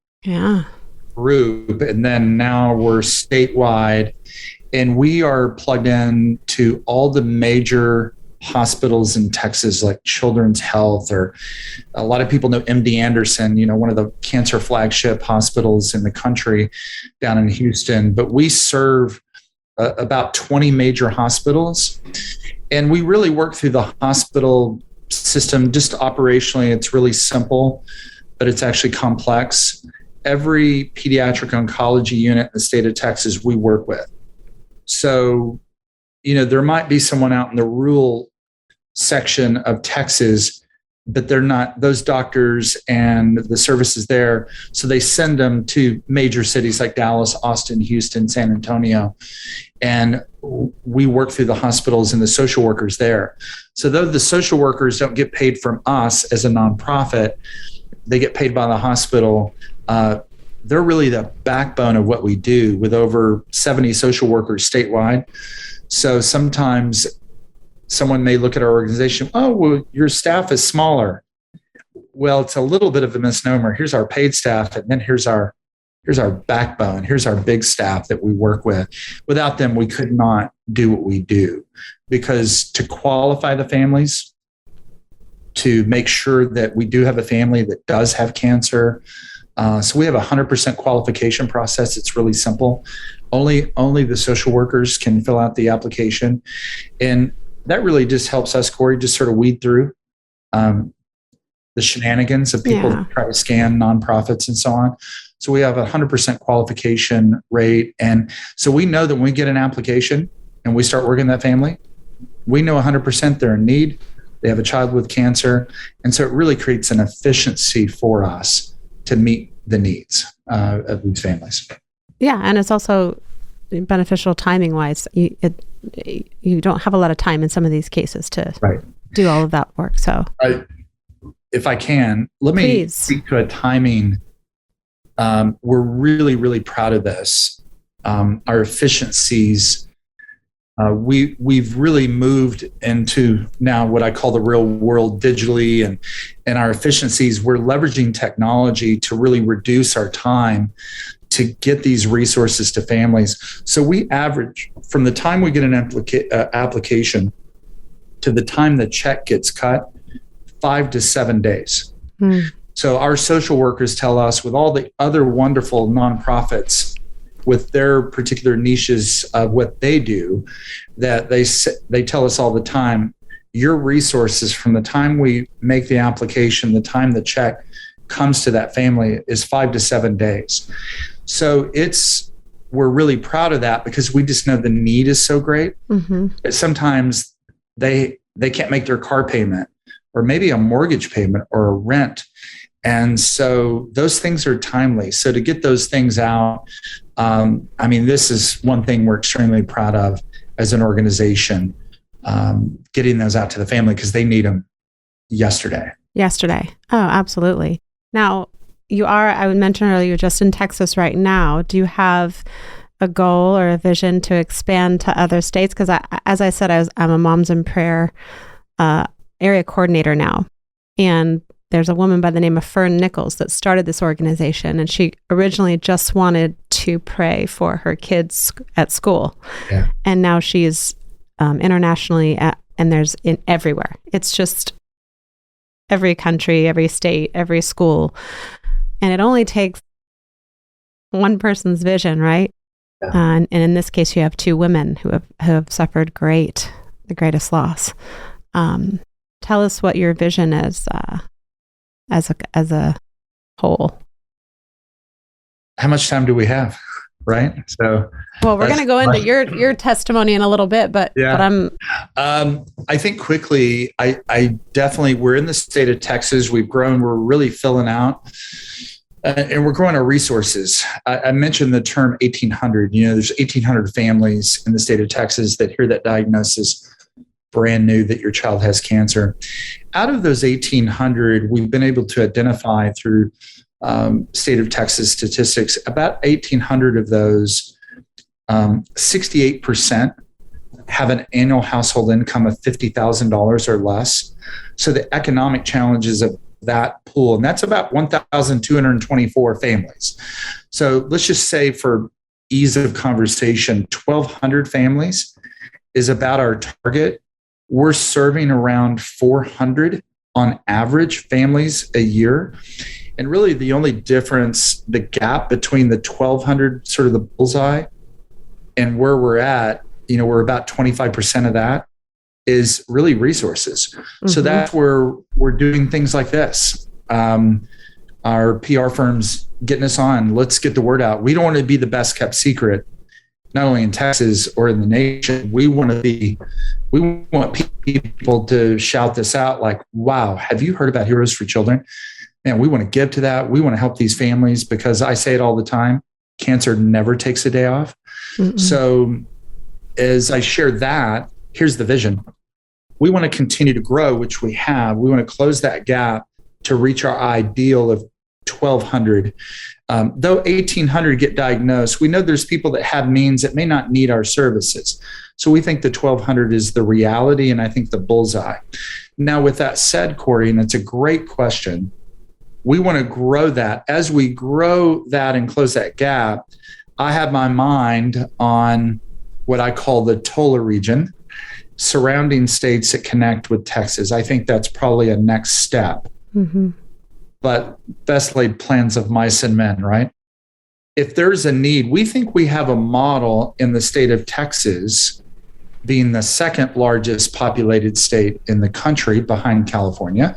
Speaker 1: group, and then now we're statewide, and we are plugged in to all the major hospitals in Texas, like Children's Health, or a lot of people know MD Anderson, one of the cancer flagship hospitals in the country down in Houston. But we serve about 20 major hospitals, and we really work through the hospital system. Just operationally, it's really simple, but it's actually complex. Every pediatric oncology unit in the state of Texas we work with. So, there might be someone out in the rural section of Texas, but they're not those doctors and the services there. So they send them to major cities like Dallas, Austin, Houston, San Antonio. And we work through the hospitals and the social workers there. So though the social workers don't get paid from us as a nonprofit, they get paid by the hospital. They're really the backbone of what we do, with over 70 social workers statewide. So sometimes someone may look at our organization, oh, well, your staff is smaller. Well, it's a little bit of a misnomer. Here's our paid staff, and then here's our backbone. Here's our big staff that we work with. Without them, we could not do what we do, because to qualify the families, to make sure that we do have a family that does have cancer. So we have a 100% qualification process. It's really simple. Only the social workers can fill out the application. And that really just helps us, Cory, just sort of weed through the shenanigans of people that try to scam nonprofits and so on. So we have a 100% qualification rate. And so we know that when we get an application and we start working that family, we know 100% they're in need. They have a child with cancer. And so it really creates an efficiency for us to meet the needs of these families.
Speaker 3: Yeah, and it's also beneficial timing-wise. You don't have a lot of time in some of these cases to do all of that work. So,
Speaker 1: if I can, let me speak to a timing. We're really, really proud of this. Our efficiencies. We've really moved into now what I call the real world digitally, and our efficiencies. We're leveraging technology to really reduce our time to get these resources to families. So we average from the time we get an application to the time the check gets cut, 5 to 7 days. So our social workers tell us, with all the other wonderful nonprofits with their particular niches of what they do, that they tell us all the time, your resources from the time we make the application, the time the check comes to that family, is 5 to 7 days. So we're really proud of that, because we just know the need is so great. Sometimes they can't make their car payment, or maybe a mortgage payment, or a rent. And so those things are timely. So to get those things out, this is one thing we're extremely proud of as an organization, getting those out to the family, because they need them yesterday. Oh,
Speaker 3: absolutely. Now, I would mention earlier, you're just in Texas right now. Do you have a goal or a vision to expand to other states? Because as I said, I'm a Moms in Prayer area coordinator now. And there's a woman by the name of Fern Nichols that started this organization. And she originally just wanted to pray for her kids at school. Yeah. And now she's internationally, and there's everywhere. It's just every country, every state, every school. And it only takes one person's vision, right? Yeah. And in this case, you have two women who have suffered the greatest loss. Tell us what your vision is as a whole.
Speaker 1: How much time do we have? Right. So,
Speaker 3: well, we're going to go into your testimony in a little bit, but
Speaker 1: I think quickly, I definitely, we're in the state of Texas. We've grown. We're really filling out. And we're growing our resources. I mentioned the term 1,800. There's 1,800 families in the state of Texas that hear that diagnosis brand new, that your child has cancer. Out of those 1,800, we've been able to identify through state of Texas statistics, about 1,800 of those, 68% have an annual household income of $50,000 or less. So the economic challenges of that pool, and that's about 1,224 families. So let's just say, for ease of conversation, 1,200 families is about our target. We're serving around 400 on average families a year. And really the only difference, the gap between the 1,200, sort of the bullseye, and where we're at, we're about 25% of that, is really resources. Mm-hmm. So that's where we're doing things like this. Our PR firm's getting us on. Let's get the word out. We don't want to be the best kept secret, not only in Texas or in the nation. We want people to shout this out like, wow, have you heard about Heroes for Children? Man, we want to give to that. We want to help these families, because I say it all the time, cancer never takes a day off. Mm-mm. So as I share that, here's the vision. We want to continue to grow, which we have. We want to close that gap to reach our ideal of 1,200. Though 1,800 get diagnosed, we know there's people that have means that may not need our services. So we think the 1,200 is the reality, and I think the bullseye. Now, with that said, Cory, and it's a great question, we want to grow that. As we grow that and close that gap, I have my mind on what I call the TOLA region, surrounding states that connect with Texas. I think that's probably a next step. Mm-hmm. But best laid plans of mice and men, right? If there's a need, we think we have a model in the state of Texas, being the second largest populated state in the country behind California.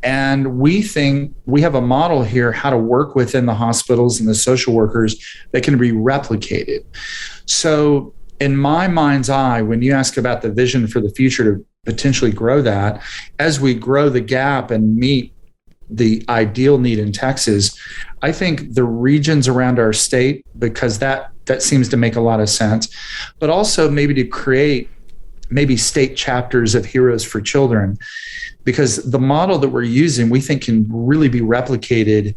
Speaker 1: And we think we have a model here how to work within the hospitals and the social workers that can be replicated. So in my mind's eye, when you ask about the vision for the future to potentially grow that, as we grow the gap and meet the ideal need in Texas, I think the regions around our state, because that seems to make a lot of sense, but also maybe to create maybe state chapters of Heroes for Children, because the model that we're using, we think can really be replicated.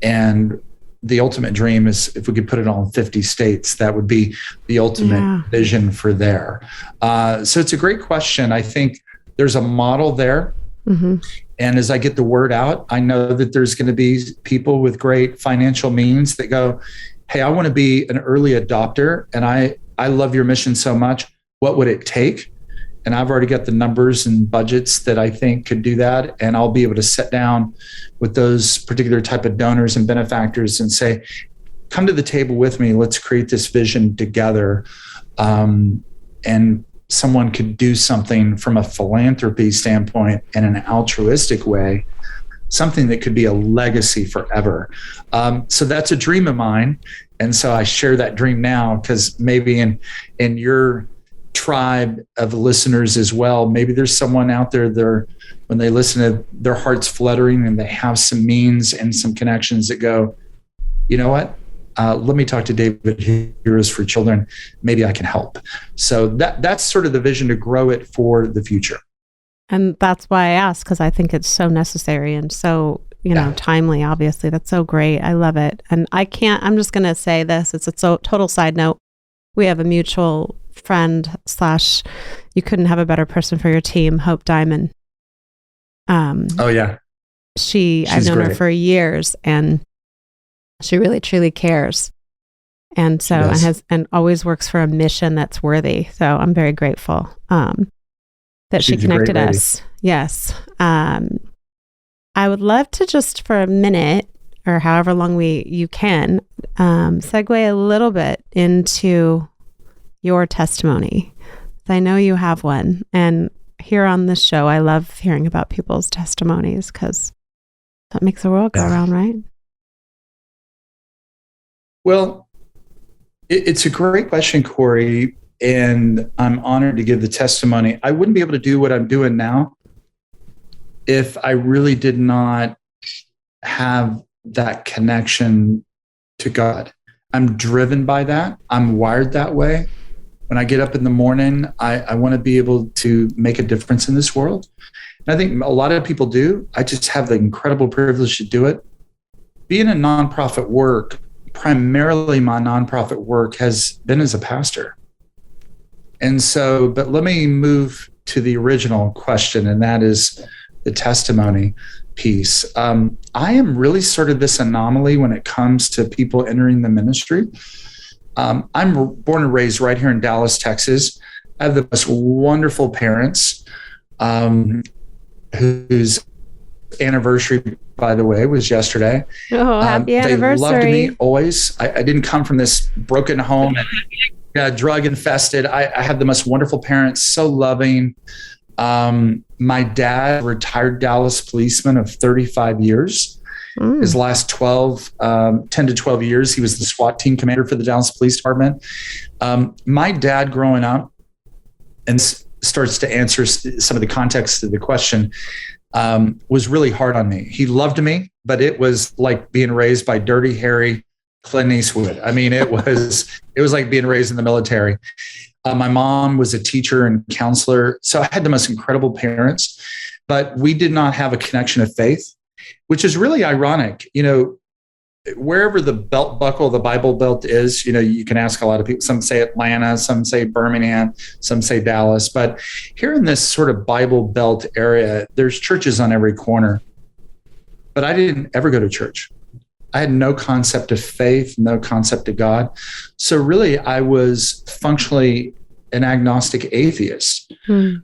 Speaker 1: And the ultimate dream is if we could put it all in 50 states, that would be the ultimate vision for there. So it's a great question. I think there's a model there. Mm-hmm. And as I get the word out, I know that there's going to be people with great financial means that go, hey, I want to be an early adopter, and I love your mission so much. What would it take? And I've already got the numbers and budgets that I think could do that. And I'll be able to sit down with those particular type of donors and benefactors and say, come to the table with me. Let's create this vision together. And someone could do something from a philanthropy standpoint in an altruistic way, something that could be a legacy forever. So that's a dream of mine. And so I share that dream now, because maybe in your tribe of listeners as well, maybe there's someone out there when they listen to their hearts fluttering and they have some means and some connections that go, you know what? Let me talk to David, Heroes for Children. Maybe I can help. So that's sort of the vision, to grow it for the future.
Speaker 3: And that's why I asked, because I think it's so necessary and so, timely, obviously. That's so great. I love it. And I'm just going to say this. It's a total side note. We have a mutual friend / you couldn't have a better person for your team, Hope Diamond.
Speaker 1: Oh yeah.
Speaker 3: I've known her for years, and she really truly cares. And so, and always works for a mission that's worthy. So I'm very grateful that she connected us. Yes. I would love to just for a minute, or however long you can, segue a little bit into your testimony. I know you have one. And here on this show, I love hearing about people's testimonies, because that makes the world go around, right?
Speaker 1: Well, it's a great question, Cory, and I'm honored to give the testimony. I wouldn't be able to do what I'm doing now if I really did not have that connection to God. I'm driven by that. I'm wired that way. When I get up in the morning, I want to be able to make a difference in this world. And I think a lot of people do. I just have the incredible privilege to do it. Being in nonprofit work, primarily my nonprofit work has been as a pastor. And so, but let me move to the original question, and that is the testimony piece. I am really sort of this anomaly when it comes to people entering the ministry. I'm born and raised right here in Dallas, Texas. I have the most wonderful parents, whose anniversary, by the way, was yesterday.
Speaker 3: Oh, happy anniversary.
Speaker 1: They loved me always. I didn't come from this broken home and drug infested. I had the most wonderful parents, so loving. My dad, retired Dallas policeman of 35 years. His last 10 to 12 years, he was the SWAT team commander for the Dallas Police Department. My dad growing up, and starts to answer some of the context of the question, was really hard on me. He loved me, but it was like being raised by Dirty Harry Clint Eastwood. I mean, it was like being raised in the military. My mom was a teacher and counselor, so I had the most incredible parents, but we did not have a connection of faith, which is really ironic. Wherever the belt buckle, the Bible Belt is, you can ask a lot of people. Some say Atlanta, some say Birmingham, some say Dallas. But here in this sort of Bible Belt area, there's churches on every corner. But I didn't ever go to church. I had no concept of faith, no concept of God. So really, I was functionally an agnostic atheist. I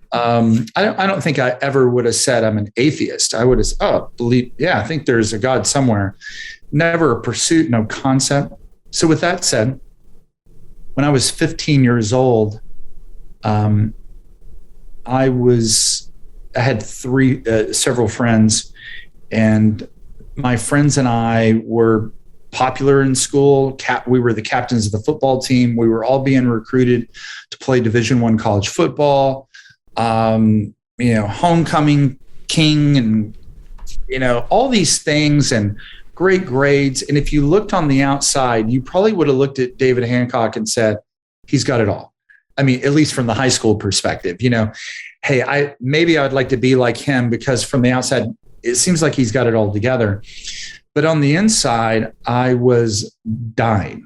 Speaker 1: don't think I ever would have said I'm an atheist. I would have said, I think there's a God somewhere. Never a pursuit, no concept. So with that said, when I was 15 years old, I had several friends, and my friends and I were popular in school. We were the captains of the football team. We were all being recruited to play Division I college football. Homecoming king, and all these things, and great grades. And if you looked on the outside, you probably would have looked at David Hancock and said, he's got it all. I mean, at least from the high school perspective, hey, I'd like to be like him, because from the outside, it seems like he's got it all together. But on the inside, I was dying.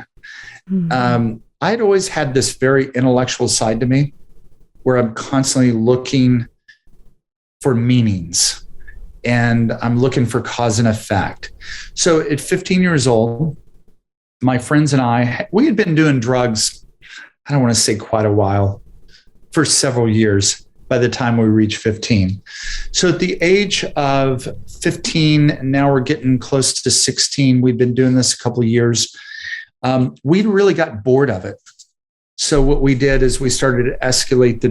Speaker 1: I'd always had this very intellectual side to me, where I'm constantly looking for meanings, and I'm looking for cause and effect. So at 15 years old, my friends and I, we had been doing drugs, I don't want to say quite a while, for several years by the time we reached 15. So at the age of 15, now we're getting close to 16. We've been doing this a couple of years. We really got bored of it. So what we did is we started to escalate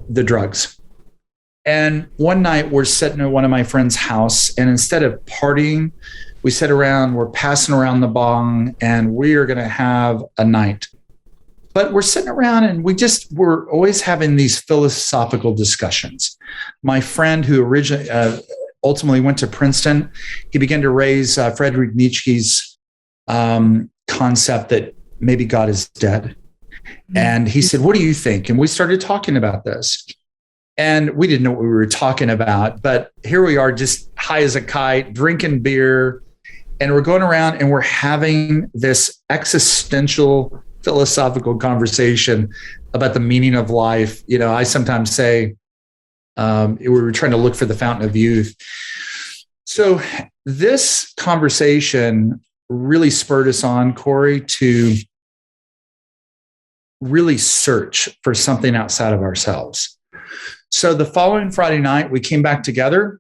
Speaker 1: the drugs. And one night we're sitting at one of my friend's house, and instead of partying, we sat around, we're passing around the bong, and we are going to have a night. But we're sitting around, and we're always having these philosophical discussions. My friend, who originally ultimately went to Princeton, he began to raise Friedrich Nietzsche's concept that maybe God is dead. And he said, what do you think? And we started talking about this. And we didn't know what we were talking about, but here we are, just high as a kite, drinking beer, and we're going around and we're having this existential philosophical conversation about the meaning of life. I sometimes say we were trying to look for the fountain of youth. So this conversation really spurred us on, Cory, to really search for something outside of ourselves. So the following Friday night, we came back together,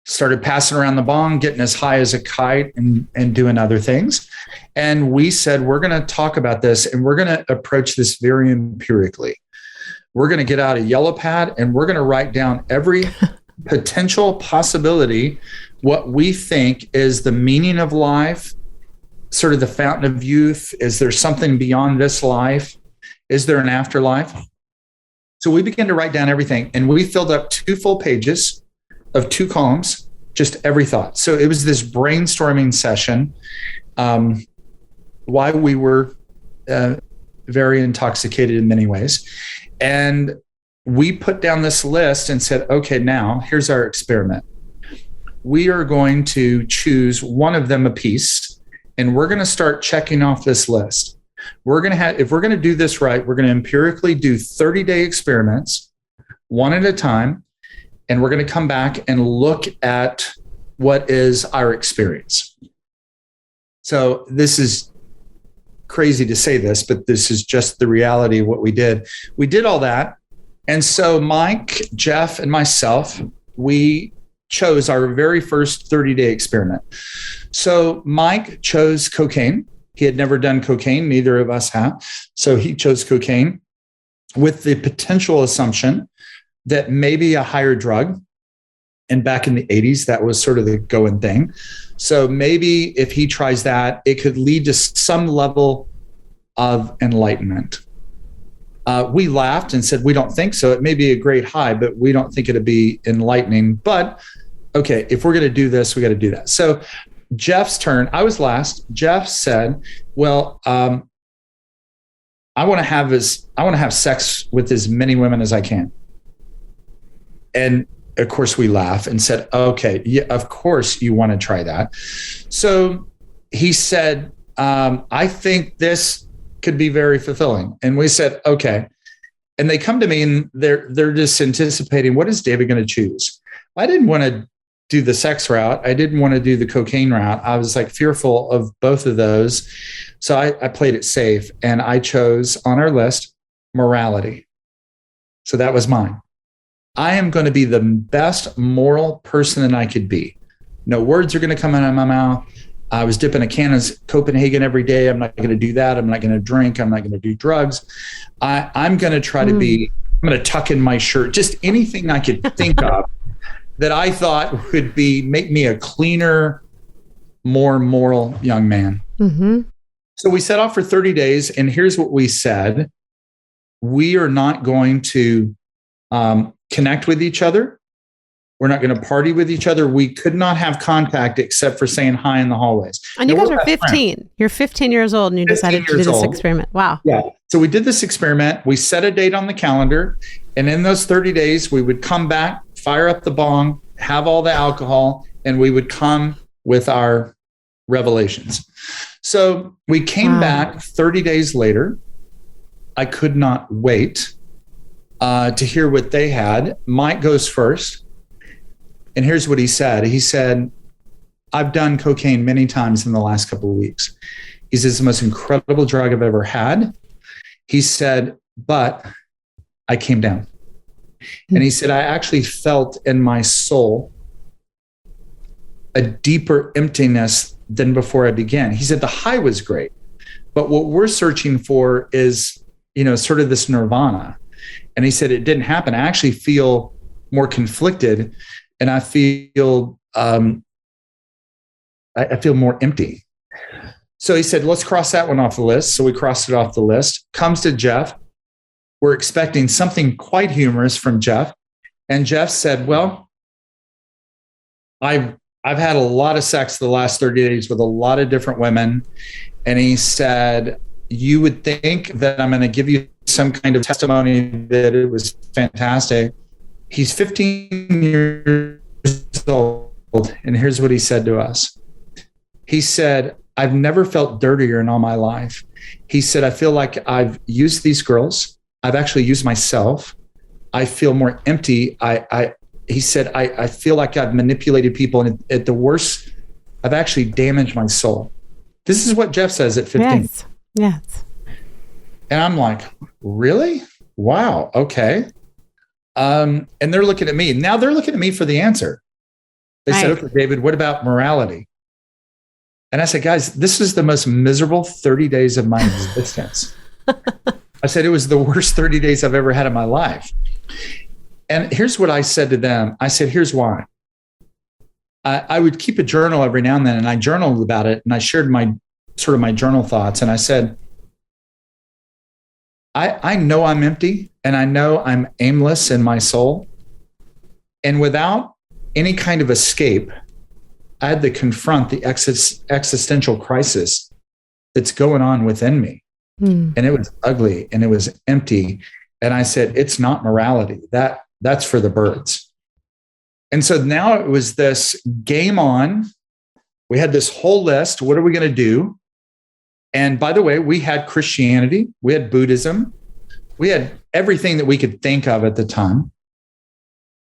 Speaker 1: started passing around the bong, getting as high as a kite, and doing other things. And we said, we're going to talk about this, and we're going to approach this very empirically. We're going to get out a yellow pad, and we're going to write down every potential possibility, what we think is the meaning of life, sort of the fountain of youth. Is there something beyond this life? Is there an afterlife? So we began to write down everything, and we filled up 2 full pages of 2 columns, just every thought. So it was this brainstorming session while we were very intoxicated in many ways. And we put down this list and said, okay, now here's our experiment. We are going to choose one of them a piece, and we're going to start checking off this list. If we're going to do this right, we're going to empirically do 30-day experiments, one at a time, and we're going to come back and look at what is our experience. So this is crazy to say this, but this is just the reality of what we did. We did all that. And so Mike, Jeff, and myself, we chose our very first 30-day experiment. So Mike chose cocaine. He had never done cocaine. Neither of us have. So he chose cocaine with the potential assumption that maybe a higher drug. And back in the 80s, that was sort of the going thing. So maybe if he tries that, it could lead to some level of enlightenment. We laughed and said, we don't think so. It may be a great high, but we don't think it'll be enlightening. But okay, if we're going to do this, we got to do that. So Jeff's turn. I was last. Jeff said, well, I want to have sex with as many women as I can. And of course we laugh and said, okay, yeah, of course you want to try that. So he said, I think this could be very fulfilling. And we said, okay. And they come to me and they're just anticipating, what is David going to choose? I didn't want to do the sex route. I didn't want to do the cocaine route. I was like fearful of both of those. So I played it safe and I chose on our list, morality. So that was mine. I am going to be the best moral person that I could be. No words are going to come out of my mouth. I was dipping a can of Copenhagen every day. I'm not going to do that. I'm not going to drink. I'm not going to do drugs. I'm going to try to be, I'm going to tuck in my shirt, just anything I could think of that I thought would make me a cleaner, more moral young man. Mm-hmm. So we set off for 30 days. And here's what we said. We are not going to connect with each other. We're not going to party with each other. We could not have contact except for saying hi in the hallways.
Speaker 3: And you guys are 15. Friends. You're 15 years old and you decided to do this experiment. Wow.
Speaker 1: Yeah. So we did this experiment. We set a date on the calendar. And in those 30 days, we would come back, fire up the bong, have all the alcohol, and we would come with our revelations. So we came back 30 days later. I could not wait to hear what they had. Mike goes first. And here's what he said. He said, I've done cocaine many times in the last couple of weeks. He says, it's the most incredible drug I've ever had. He said, but I came down. And he said, I actually felt in my soul a deeper emptiness than before I began. He said, the high was great. But what we're searching for is, sort of this nirvana. And he said, it didn't happen. I actually feel more conflicted. And I feel I feel more empty. So he said, let's cross that one off the list. So we crossed it off the list. Comes to Jeff. We're expecting something quite humorous from Jeff. And Jeff said, well, I've had a lot of sex the last 30 days with a lot of different women. And he said, you would think that I'm going to give you some kind of testimony that it was fantastic. He's 15 years old, and here's what he said to us. He said, I've never felt dirtier in all my life. He said, I feel like I've used these girls. I've actually used myself. I feel more empty. He said, I feel like I've manipulated people, and at the worst, I've actually damaged my soul. This is what Jeff says at 15.
Speaker 3: Yes.
Speaker 1: And I'm like, really? Wow. Okay. And they're looking at me. Now they're looking at me for the answer. They said, okay, David, what about morality? And I said, guys, this is the most miserable 30 days of my existence. I said, it was the worst 30 days I've ever had in my life. And here's what I said to them. I said, here's why. I would keep a journal every now and then, and I journaled about it, and I shared my journal thoughts. And I said, I know I'm empty, and I know I'm aimless in my soul. And without any kind of escape, I had to confront the existential crisis that's going on within me. And it was ugly and it was empty. And I said, it's not morality. That's for the birds. And so now it was this game on. We had this whole list. What are we going to do? And by the way, we had Christianity, we had Buddhism, we had everything that we could think of at the time.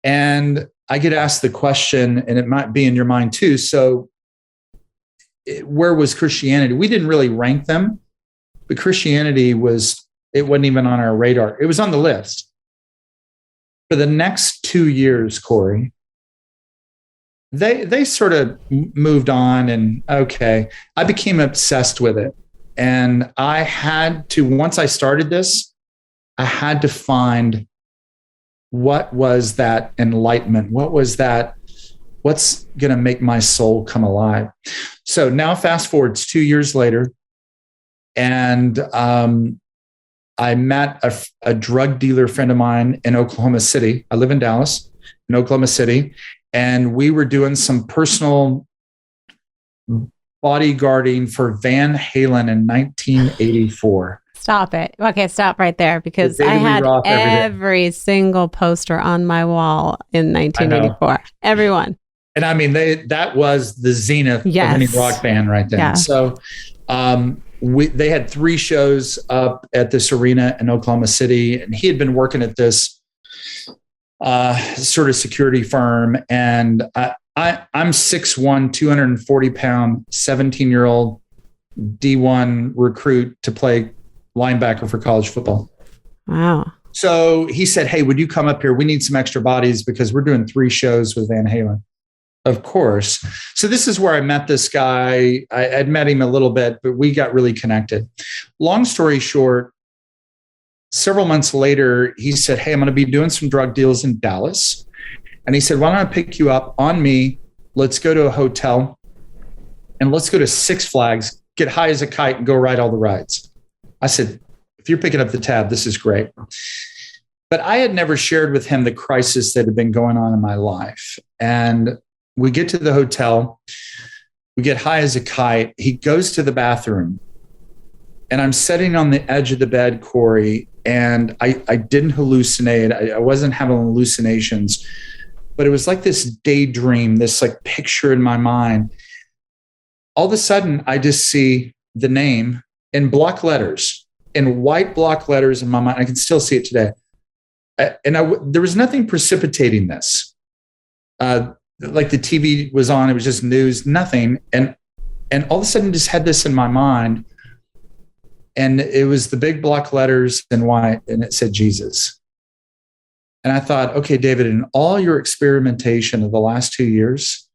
Speaker 1: And I get asked the question, and it might be in your mind too. So where was Christianity? We didn't really rank them, but Christianity it wasn't even on our radar. It was on the list. For the next 2 years, Cory, they sort of moved on, and okay, I became obsessed with it. And I had to, once I started this, I had to find what was that enlightenment? What was that? What's going to make my soul come alive? So now fast forward, it's 2 years later, and I met a drug dealer friend of mine in Oklahoma City. I live in Dallas, in Oklahoma City, and we were doing some personal bodyguarding for Van Halen in 1984.
Speaker 3: Stop it. Okay, stop right there, because I had every single poster on my wall in 1984. Everyone.
Speaker 1: And I mean, that was the zenith of any rock band right then. Yes. So they had 3 shows up at this arena in Oklahoma City, and he had been working at this sort of security firm. And I'm 6'1", 240-pound, 17-year-old D1 recruit to play linebacker for college football.
Speaker 3: Wow.
Speaker 1: So he said, hey, would you come up here? We need some extra bodies because we're doing 3 shows with Van Halen. Of course. So this is where I met this guy. I'd met him a little bit, but we got really connected. Long story short, several months later, he said, hey, I'm going to be doing some drug deals in Dallas. And he said, why don't I pick you up on me? Let's go to a hotel and let's go to Six Flags, get high as a kite and go ride all the rides. I said, if you're picking up the tab, this is great. But I had never shared with him the crisis that had been going on in my life. And we get to the hotel, we get high as a kite. He goes to the bathroom, and I'm sitting on the edge of the bed, Cory, and I didn't hallucinate. I wasn't having hallucinations, but it was like this daydream, this like picture in my mind. All of a sudden, I just see the name in block letters, in white block letters in my mind. I can still see it today. There was nothing precipitating this. Like the TV was on, it was just news, nothing. And all of a sudden just had this in my mind. And it was the big block letters in white, and it said Jesus. And I thought, okay, David, in all your experimentation of the last 2 years,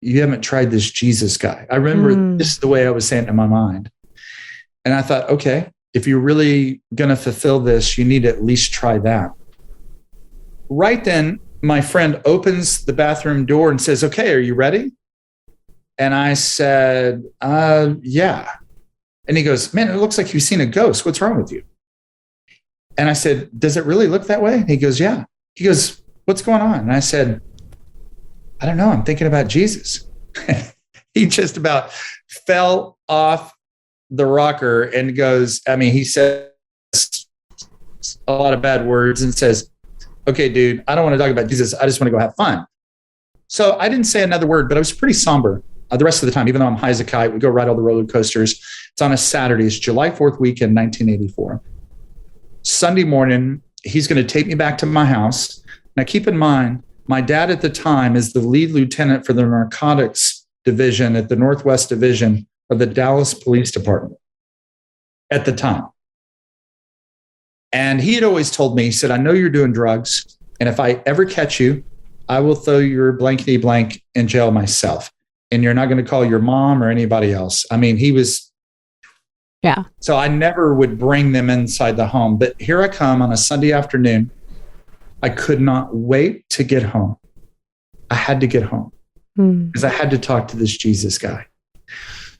Speaker 1: you haven't tried this Jesus guy. I remember this is the way I was saying it in my mind. And I thought, okay, if you're really going to fulfill this, you need to at least try that. Right then, my friend opens the bathroom door and says, okay, are you ready? And I said, yeah. And he goes, man, it looks like you've seen a ghost. What's wrong with you? And I said, does it really look that way? And he goes, yeah. He goes, what's going on? And I said, I don't know. I'm thinking about Jesus. He just about fell off the rocker and goes, he says a lot of bad words and says, okay, dude, I don't want to talk about Jesus. I just want to go have fun. So I didn't say another word, but I was pretty somber the rest of the time, even though I'm high as a kite. We go ride all the roller coasters. It's on a Saturday. It's July 4th weekend, 1984. Sunday morning, he's going to take me back to my house. Now, keep in mind, my dad at the time is the lead lieutenant for the narcotics division at the Northwest Division of the Dallas Police Department at the time. And he had always told me, he said, I know you're doing drugs, and if I ever catch you, I will throw your blankety blank in jail myself. And you're not going to call your mom or anybody else. He was.
Speaker 3: Yeah.
Speaker 1: So I never would bring them inside the home. But here I come on a Sunday afternoon. I could not wait to get home. I had to get home because I had to talk to this Jesus guy.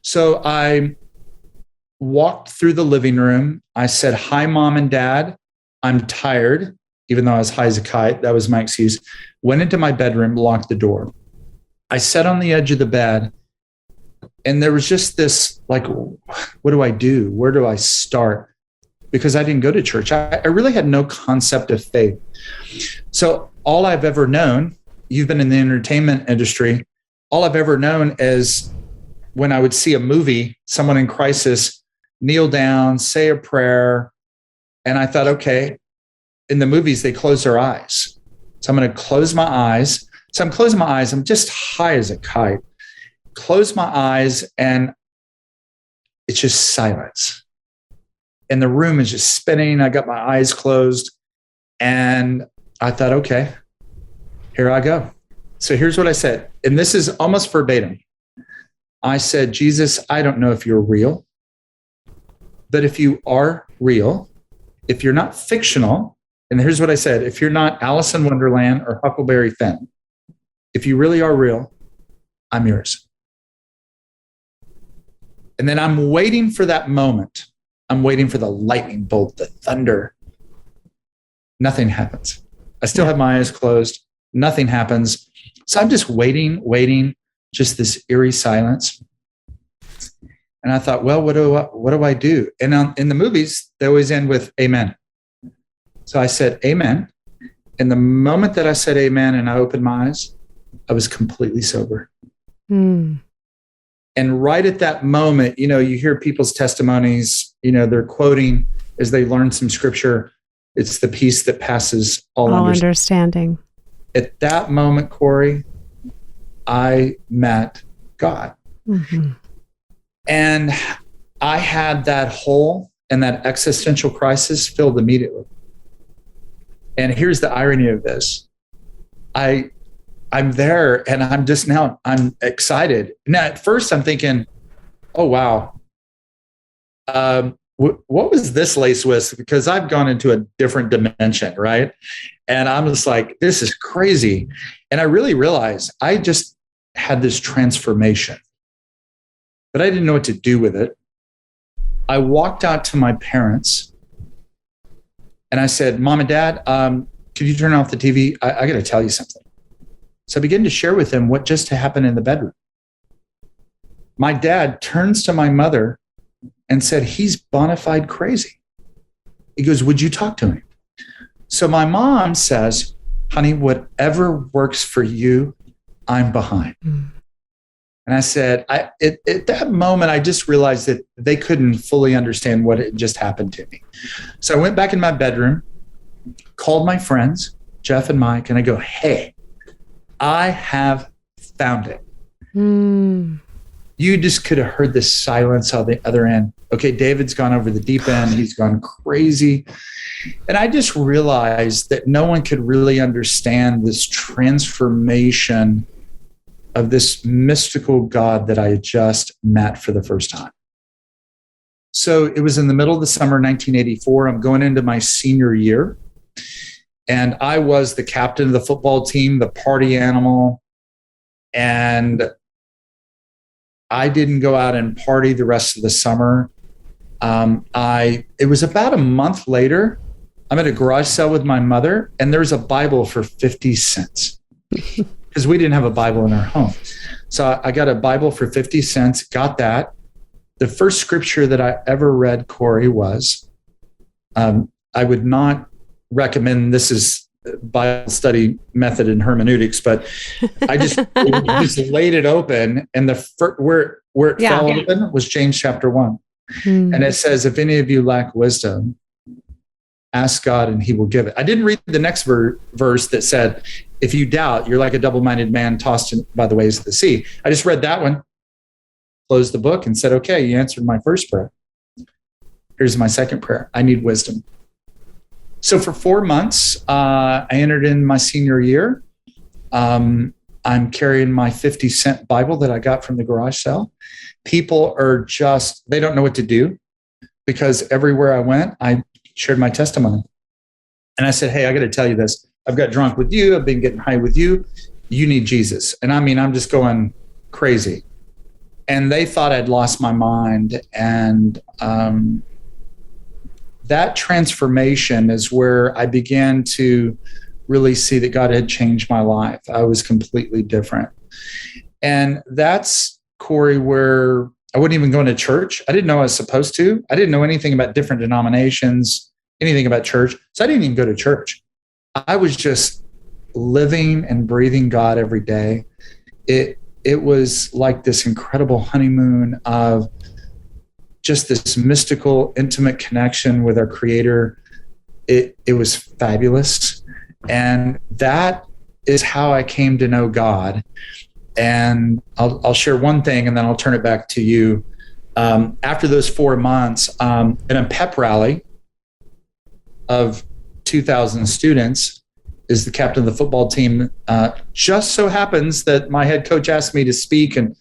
Speaker 1: So I walked through the living room. I said, hi, Mom and Dad. I'm tired, even though I was high as a kite. That was my excuse. Went into my bedroom, locked the door. I sat on the edge of the bed, and there was just this, like, what do I do? Where do I start? Because I didn't go to church. I really had no concept of faith. So all I've ever known, you've been in the entertainment industry, all I've ever known is when I would see a movie, someone in crisis, kneel down, say a prayer. And I thought, okay, in the movies, they close their eyes. So I'm going to close my eyes. So I'm closing my eyes. I'm just high as a kite. Close my eyes, and it's just silence. And the room is just spinning. I got my eyes closed. And I thought, okay, here I go. So here's what I said. And this is almost verbatim. I said, Jesus, I don't know if you're real, but if you are real, if you're not fictional, and here's what I said, if you're not Alice in Wonderland or Huckleberry Finn, if you really are real, I'm yours. And then I'm waiting for that moment. I'm waiting for the lightning bolt, the thunder. Nothing happens. I still have my eyes closed. Nothing happens. So I'm just waiting, just this eerie silence. And I thought, well, what do I do? And in the movies, they always end with amen. So I said, amen. And the moment that I said amen and I opened my eyes, I was completely sober. And right at that moment, you hear people's testimonies, they're quoting as they learn some scripture. It's the peace that passes all understanding. At that moment, Cory, I met God. Mm-hmm. And I had that hole and that existential crisis filled immediately. And here's the irony of this. I'm there and I'm excited. Now, at first I'm thinking, oh, wow. What was this laced with? Because I've gone into a different dimension, right? And I'm just like, this is crazy. And I really realized I just had this transformation, but I didn't know what to do with it. I walked out to my parents and I said, Mom and Dad, could you turn off the TV? I got to tell you something. So I began to share with them what just happened in the bedroom. My dad turns to my mother and said, he's bona fide crazy. He goes, would you talk to him? So my mom says, honey, whatever works for you, I'm behind. And I said, at that moment, I just realized that they couldn't fully understand what had just happened to me. So I went back in my bedroom, called my friends, Jeff and Mike, and I go, hey, I have found it. You just could have heard the silence on the other end. Okay, David's gone over the deep end. He's gone crazy. And I just realized that no one could really understand this transformation of this mystical God that I had just met for the first time. So it was in the middle of the summer, 1984. I'm going into my senior year. And I was the captain of the football team, the party animal. And I didn't go out and party the rest of the summer. It was about a month later, I'm at a garage sale with my mother, and there's a Bible for 50 cents because we didn't have a Bible in our home. So I got a Bible for 50 cents, got that. The first scripture that I ever read, Cory, was, I would not recommend, this is Bible study method and hermeneutics, but I just laid it open, and where it fell open was James chapter 1. And it says, if any of you lack wisdom, ask God and he will give it. I didn't read the next verse that said, if you doubt, you're like a double-minded man tossed by the waves of the sea. I just read that one, closed the book and said, okay, you answered my first prayer. Here's my second prayer. I need wisdom. So for 4 months, I entered in my senior year. I'm carrying my 50-cent Bible that I got from the garage sale. People are they don't know what to do, because everywhere I went, I shared my testimony. And I said, hey, I got to tell you this. I've got drunk with you. I've been getting high with you. You need Jesus. And I'm just going crazy. And they thought I'd lost my mind. And that transformation is where I began to really see that God had changed my life. I was completely different. And that's, Cory, where I wasn't even going to church. I didn't know I was supposed to. I didn't know anything about different denominations, anything about church. So I didn't even go to church. I was just living and breathing God every day. it was like this incredible honeymoon of just this mystical, intimate connection with our Creator. It was fabulous. And that is how I came to know God. And I'll share one thing and then I'll turn it back to you. After those 4 months, in a pep rally of 2,000 students, is the captain of the football team. Just so happens that my head coach asked me to speak and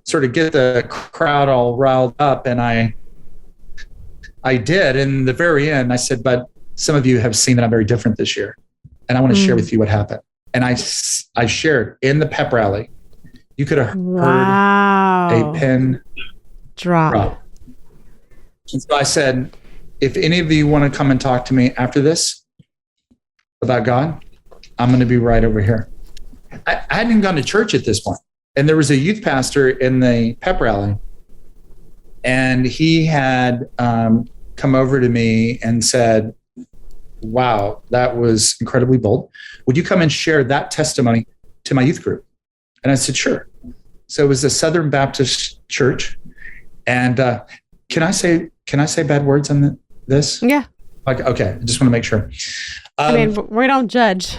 Speaker 1: sort of get the crowd all riled up. And I did. In the very end, I said, but some of you have seen that I'm very different this year. And I want to share with you what happened. And I shared in the pep rally. You could have heard a pin drop. And so I said, if any of you want to come and talk to me after this about God, I'm going to be right over here. I hadn't even gone to church at this point. And there was a youth pastor in the pep rally. And he had come over to me and said, wow, that was incredibly bold. Would you come and share that testimony to my youth group? And I said, sure. So it was a Southern Baptist church. And can I say bad words on this?
Speaker 3: Yeah.
Speaker 1: Okay. I just want to make sure.
Speaker 3: I mean, we don't judge.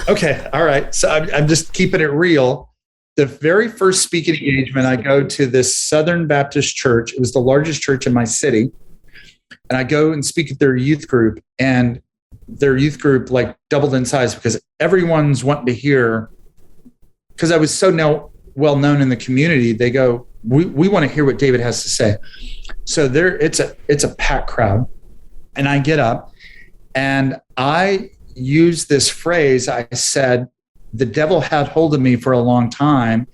Speaker 1: Okay. All right. So I'm just keeping it real. The very first speaking engagement, I go to this Southern Baptist church. It was the largest church in my city. And I go and speak at their youth group, and their youth group like doubled in size because everyone's wanting to hear, because I was so well known in the community. They go, we want to hear what David has to say. So it's a packed crowd. And I get up and I use this phrase. I said, the devil had hold of me for a long time.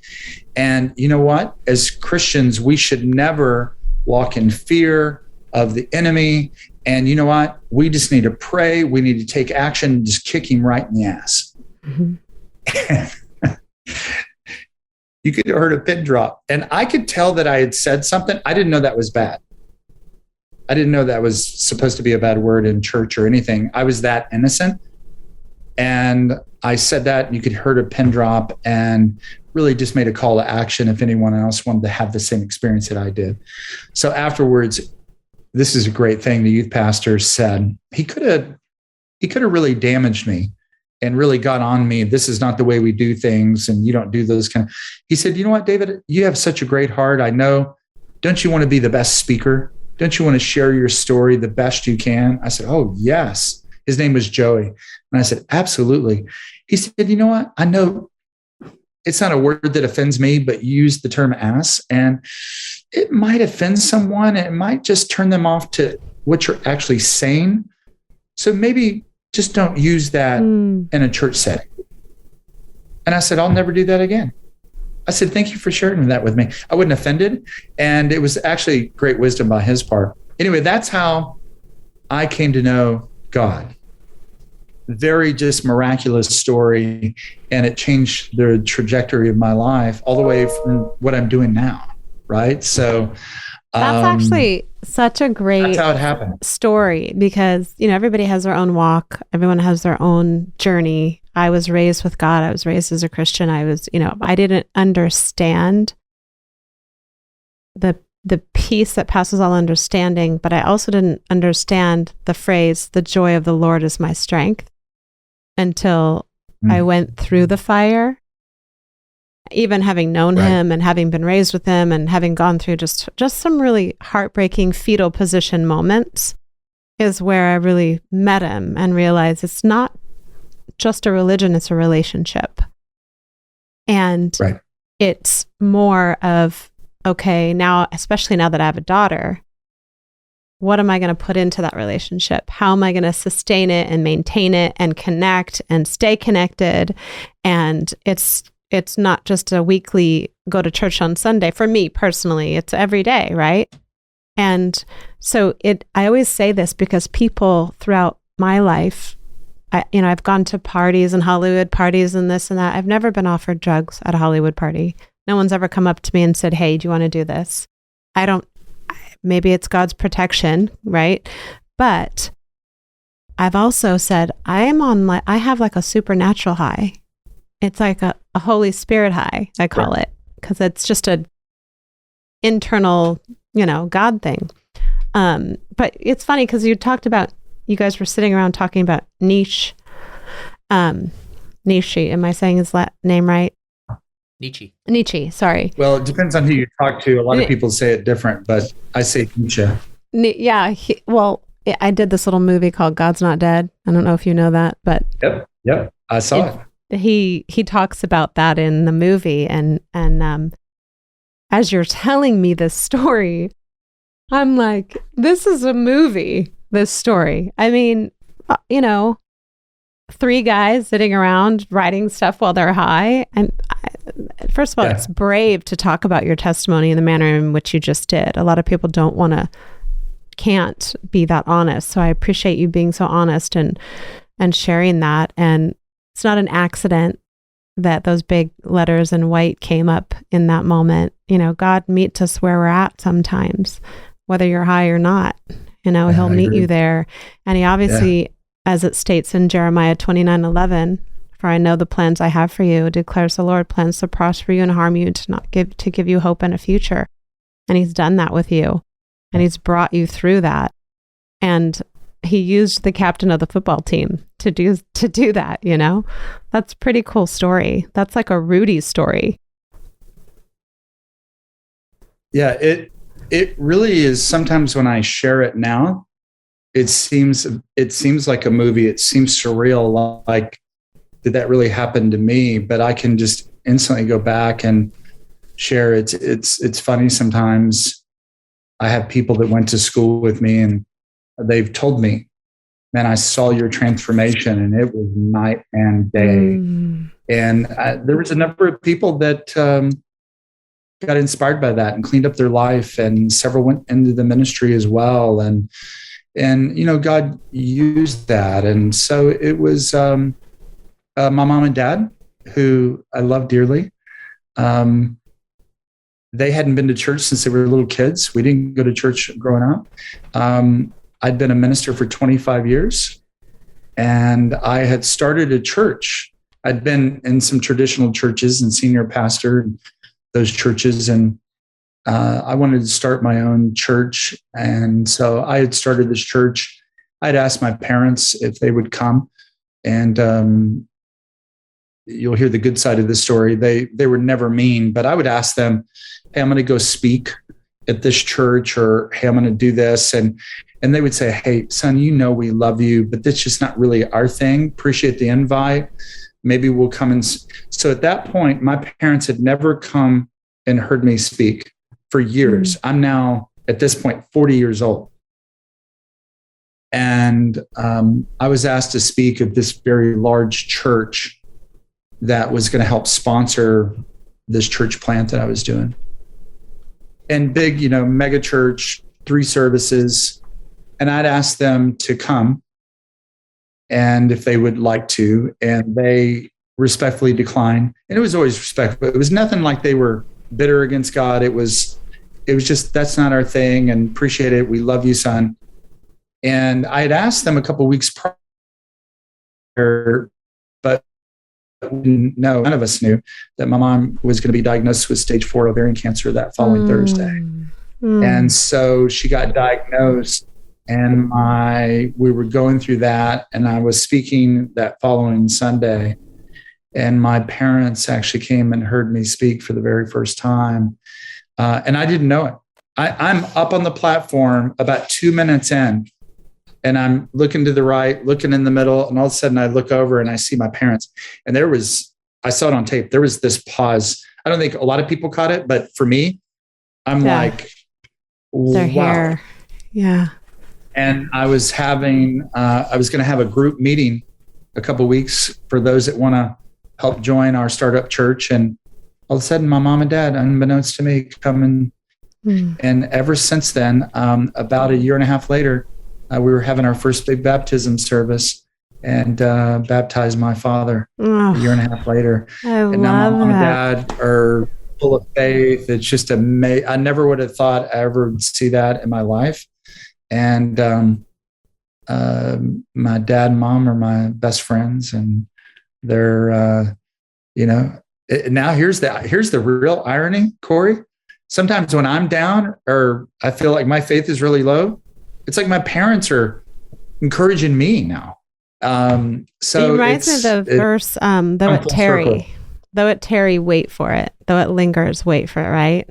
Speaker 1: And you know what? As Christians, we should never walk in fear of the enemy. And you know what? We just need to pray. We need to take action and just kick him right in the ass. Mm-hmm. You could have heard a pin drop. And I could tell that I had said something. I didn't know that was bad. I didn't know that was supposed to be a bad word in church or anything. I was that innocent. And I said that, and you could hear a pin drop, and really just made a call to action if anyone else wanted to have the same experience that I did. So afterwards, this is a great thing. The youth pastor said, he could have really damaged me and really got on me. This is not the way we do things, and you don't do those kind of. He said, you know what, David, you have such a great heart. I know. Don't you want to be the best speaker? Don't you want to share your story the best you can? I said, oh, yes. His name was Joey. And I said, absolutely. He said, you know what? I know it's not a word that offends me, but you use the term ass, and it might offend someone. It might just turn them off to what you're actually saying. So maybe just don't use that in a church setting. And I said, I'll never do that again. I said, thank you for sharing that with me. I wasn't offended. And it was actually great wisdom by his part. Anyway, that's how I came to know God. Very just miraculous story. And it changed the trajectory of my life all the way from what I'm doing now. Right. So
Speaker 3: that's actually such a great
Speaker 1: that's how it happened.
Speaker 3: Story, because, everybody has their own walk. Everyone has their own journey. I was raised with God. I was raised as a Christian. I didn't understand the peace that passes all understanding, but I also didn't understand the phrase, the joy of the Lord is my strength, until I went through the fire. Even having known him and having been raised with him and having gone through just some really heartbreaking fetal position moments is where I really met him and realized it's not just a religion, it's a relationship. And it's more of, okay, now, especially now that I have a daughter, what am I going to put into that relationship? How am I going to sustain it and maintain it and connect and stay connected? And it's not just a weekly go to church on Sunday. For me personally, it's every day, right? And so I always say this because people throughout my life, I've gone to parties and Hollywood parties and this and that. I've never been offered drugs at a Hollywood party. No one's ever come up to me and said, hey, do you want to do this? Maybe it's God's protection, right? But I've also said, I have like a supernatural high. It's like a Holy Spirit high, I call it. because it's just a internal, God thing. But it's funny because you guys were sitting around talking about niche. Nishi, am I saying his name right? Nietzsche, sorry.
Speaker 1: Well, it depends on who you talk to. A lot of people say it different, but I say Nietzsche.
Speaker 3: Yeah, I did this little movie called God's Not Dead. I don't know if you know that, but
Speaker 1: Yep, I saw it.
Speaker 3: He talks about that in the movie, and as you're telling me this story, I'm like, this is a movie. This story. I mean, 3 guys sitting around writing stuff while they're high, and first of all, it's brave to talk about your testimony in the manner in which you just did. A lot of people can't be that honest. So I appreciate you being so honest and sharing that. And it's not an accident that those big letters in white came up in that moment. God meets us where we're at sometimes, whether you're high or not. He'll meet you there. And he obviously, as it states in Jeremiah 29:11, for I know the plans I have for you, declares the Lord, plans to prosper you and harm you, to give you hope and a future. And he's done that with you. And he's brought you through that. And he used the captain of the football team to do that, That's a pretty cool story. That's like a Rudy story.
Speaker 1: Yeah, it really is. Sometimes when I share it now, it seems like a movie. It seems surreal, like, did that really happen to me? But I can just instantly go back and share. It's funny sometimes. I have people that went to school with me and they've told me, man, I saw your transformation and it was night and day. And there was a number of people that got inspired by that and cleaned up their life, and several went into the ministry as well. And God used that. And so it was my mom and dad, who I love dearly. They hadn't been to church since they were little kids. We didn't go to church growing up. I'd been a minister for 25 years, and I had started a church. I'd been in some traditional churches and senior pastor in those churches, and I wanted to start my own church. And so I had started this church. I'd asked my parents if they would come, and you'll hear the good side of the story. They were never mean, but I would ask them, hey, I'm going to go speak at this church, or hey, I'm going to do this. And they would say, hey, son, we love you, but that's just not really our thing. Appreciate the invite. Maybe we'll come. And so at that point, my parents had never come and heard me speak for years. I'm now, at this point, 40 years old. And I was asked to speak at this very large church that was going to help sponsor this church plant that I was doing. And big, mega church, 3 services. And I'd asked them to come and if they would like to, and they respectfully declined. And it was always respectful. It was nothing like they were bitter against God. It was just, that's not our thing, and appreciate it. We love you, son. And I had asked them a couple of weeks prior, but no, none of us knew that my mom was going to be diagnosed with stage 4 ovarian cancer that following Thursday. And so she got diagnosed, and we were going through that, and I was speaking that following Sunday, and my parents actually came and heard me speak for the very first time. And I didn't know it. I'm up on the platform about 2 minutes in, and I'm looking to the right, looking in the middle, and all of a sudden I look over and I see my parents. And I saw it on tape. There was this pause. I don't think a lot of people caught it, but for me, I'm like,
Speaker 3: they're
Speaker 1: wow.
Speaker 3: Here. Yeah.
Speaker 1: And I was going to have a group meeting a couple of weeks for those that want to help join our startup church. And all of a sudden, my mom and dad, unbeknownst to me, come in. And ever since then, about a year and a half later, we were having our first big baptism service, and baptized my father a year and a half later. And now my mom and dad are full of faith. It's just amazing. I never would have thought I ever would see that in my life. And my dad and mom are my best friends, and they're, Now here's the real irony, Cory. Sometimes when I'm down or I feel like my faith is really low, it's like my parents are encouraging me now. So
Speaker 3: it reminds me of the verse, though it tarry, wait for it. Though it lingers, wait for it, right?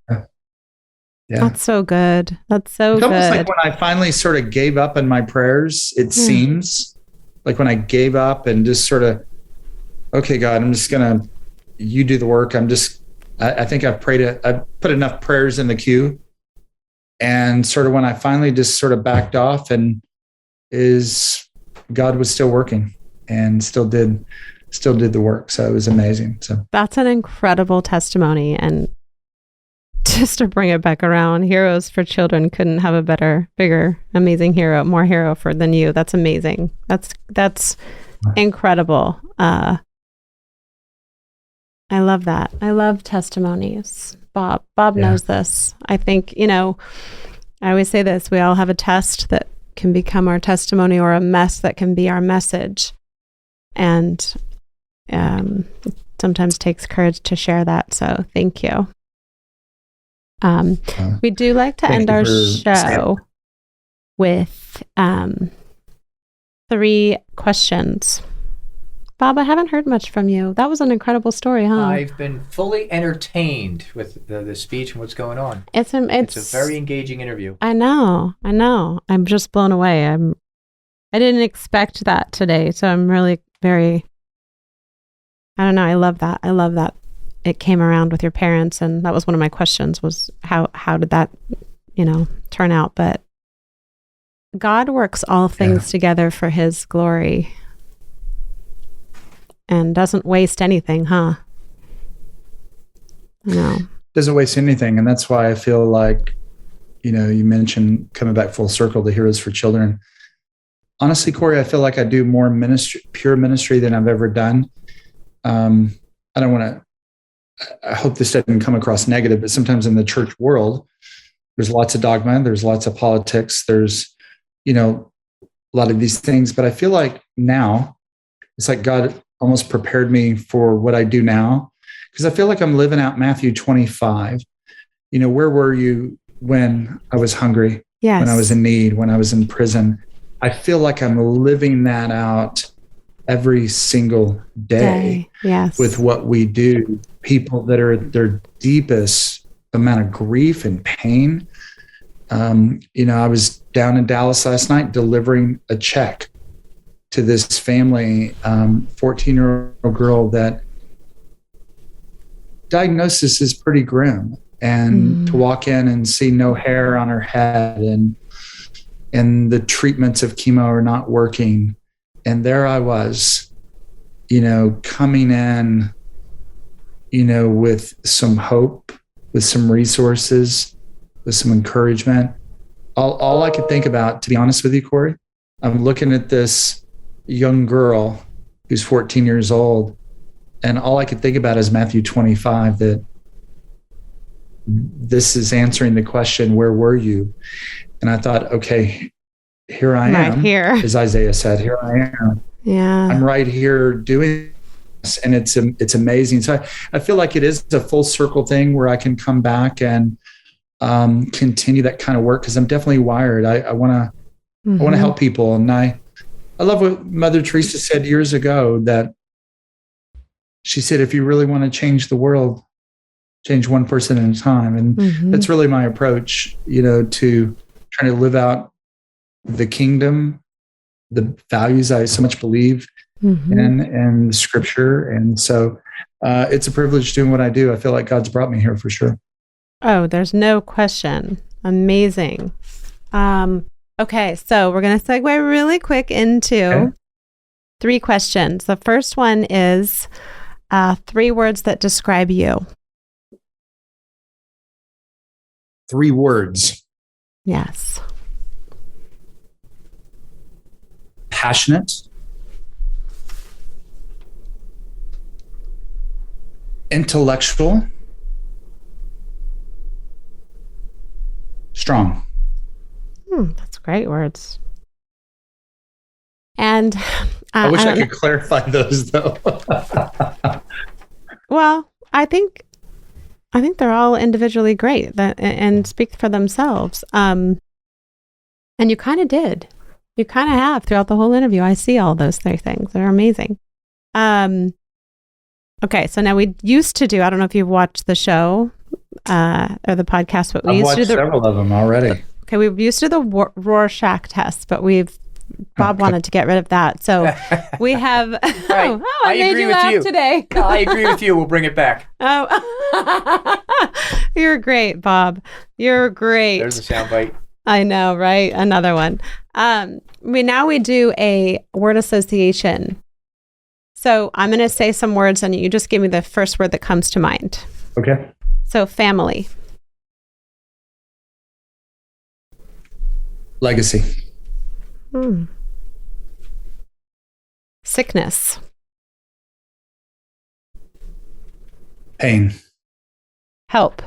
Speaker 1: Yeah.
Speaker 3: That's so good. That's so
Speaker 1: it's
Speaker 3: good.
Speaker 1: It's almost like when I finally sort of gave up in my prayers, it seems like when I gave up and just sort of, okay, God, I'm just going to, you do the work. I think I've put enough prayers in the queue. And sort of when I finally just sort of backed off God was still working and still did the work. So it was amazing. So
Speaker 3: that's an incredible testimony. And just to bring it back around, Heroes for Children couldn't have a better, bigger, amazing hero, more hero than you. That's amazing. That's incredible. I love that. I love testimonies. Bob knows this. I think, I always say this, we all have a test that can become our testimony or a mess that can be our message. And it sometimes takes courage to share that. So thank you. We do like to end our show with 3 questions. Bob, I haven't heard much from you. That was an incredible story, huh?
Speaker 4: I've been fully entertained with the speech and what's going on. It's a very engaging interview.
Speaker 3: I know. I'm just blown away. I didn't expect that today, so I'm really very. I don't know. I love that. It came around with your parents, and that was one of my questions: was how did that, turn out? But God works all things together for His glory. And doesn't waste anything, huh? No.
Speaker 1: Doesn't waste anything. And that's why I feel like, you mentioned coming back full circle to Heroes for Children. Honestly, Cory, I feel like I do more pure ministry than I've ever done. I hope this doesn't come across negative, but sometimes in the church world, there's lots of dogma, there's lots of politics, there's, a lot of these things. But I feel like now it's like God almost prepared me for what I do now, because I feel like I'm living out Matthew 25. Where were you when I was hungry?
Speaker 3: Yes.
Speaker 1: When I was in need, when I was in prison? I feel like I'm living that out every single day.
Speaker 3: Yes.
Speaker 1: With what we do. People that are at their deepest amount of grief and pain. I was down in Dallas last night delivering a check to this family, 14-year-old girl that diagnosis is pretty grim, and to walk in and see no hair on her head and the treatments of chemo are not working. And there I was, coming in, with some hope, with some resources, with some encouragement. All I could think about, to be honest with you, Cory, I'm looking at this young girl who's 14 years old, and all I could think about is Matthew 25, that this is answering the question, where were you? And I thought, okay, here I am.
Speaker 3: Right here.
Speaker 1: As Isaiah said, here I am.
Speaker 3: Yeah.
Speaker 1: I'm right here doing this, and it's amazing. So I feel like it is a full circle thing where I can come back and continue that kind of work, because I'm definitely wired. I want to help people, and I love what Mother Teresa said years ago, that she said, if you really want to change the world, change one person at a time. And that's really my approach, to trying to live out the kingdom, the values I so much believe in, and Scripture. And so it's a privilege doing what I do. I feel like God's brought me here for sure.
Speaker 3: Oh, there's no question. Amazing. Okay, so we're going to segue really quick into 3 questions. The first one is 3 words that describe you.
Speaker 1: 3 words.
Speaker 3: Yes.
Speaker 1: Passionate. Intellectual. Strong.
Speaker 3: That's great words. And
Speaker 1: I wish I could clarify those, though.
Speaker 3: Well, I think they're all individually great and speak for themselves. And you kind of did. You kind of have throughout the whole interview. I see all those three things. They're amazing. Okay, so now we used to do, I don't know if you've watched the show or the podcast, but
Speaker 1: I've watched several of them already.
Speaker 3: Okay, we used to do the Rorschach test, but Bob wanted to get rid of that. So we have,
Speaker 4: right.
Speaker 3: I made you laugh today.
Speaker 4: No, I agree with you. We'll bring it back.
Speaker 3: Oh, you're great, Bob. You're great.
Speaker 4: There's a soundbite.
Speaker 3: I know, right? Another one. We do a word association. So I'm going to say some words and you just give me the first word that comes to mind.
Speaker 1: Okay.
Speaker 3: So family.
Speaker 1: Legacy.
Speaker 3: Sickness.
Speaker 1: Pain.
Speaker 3: Help.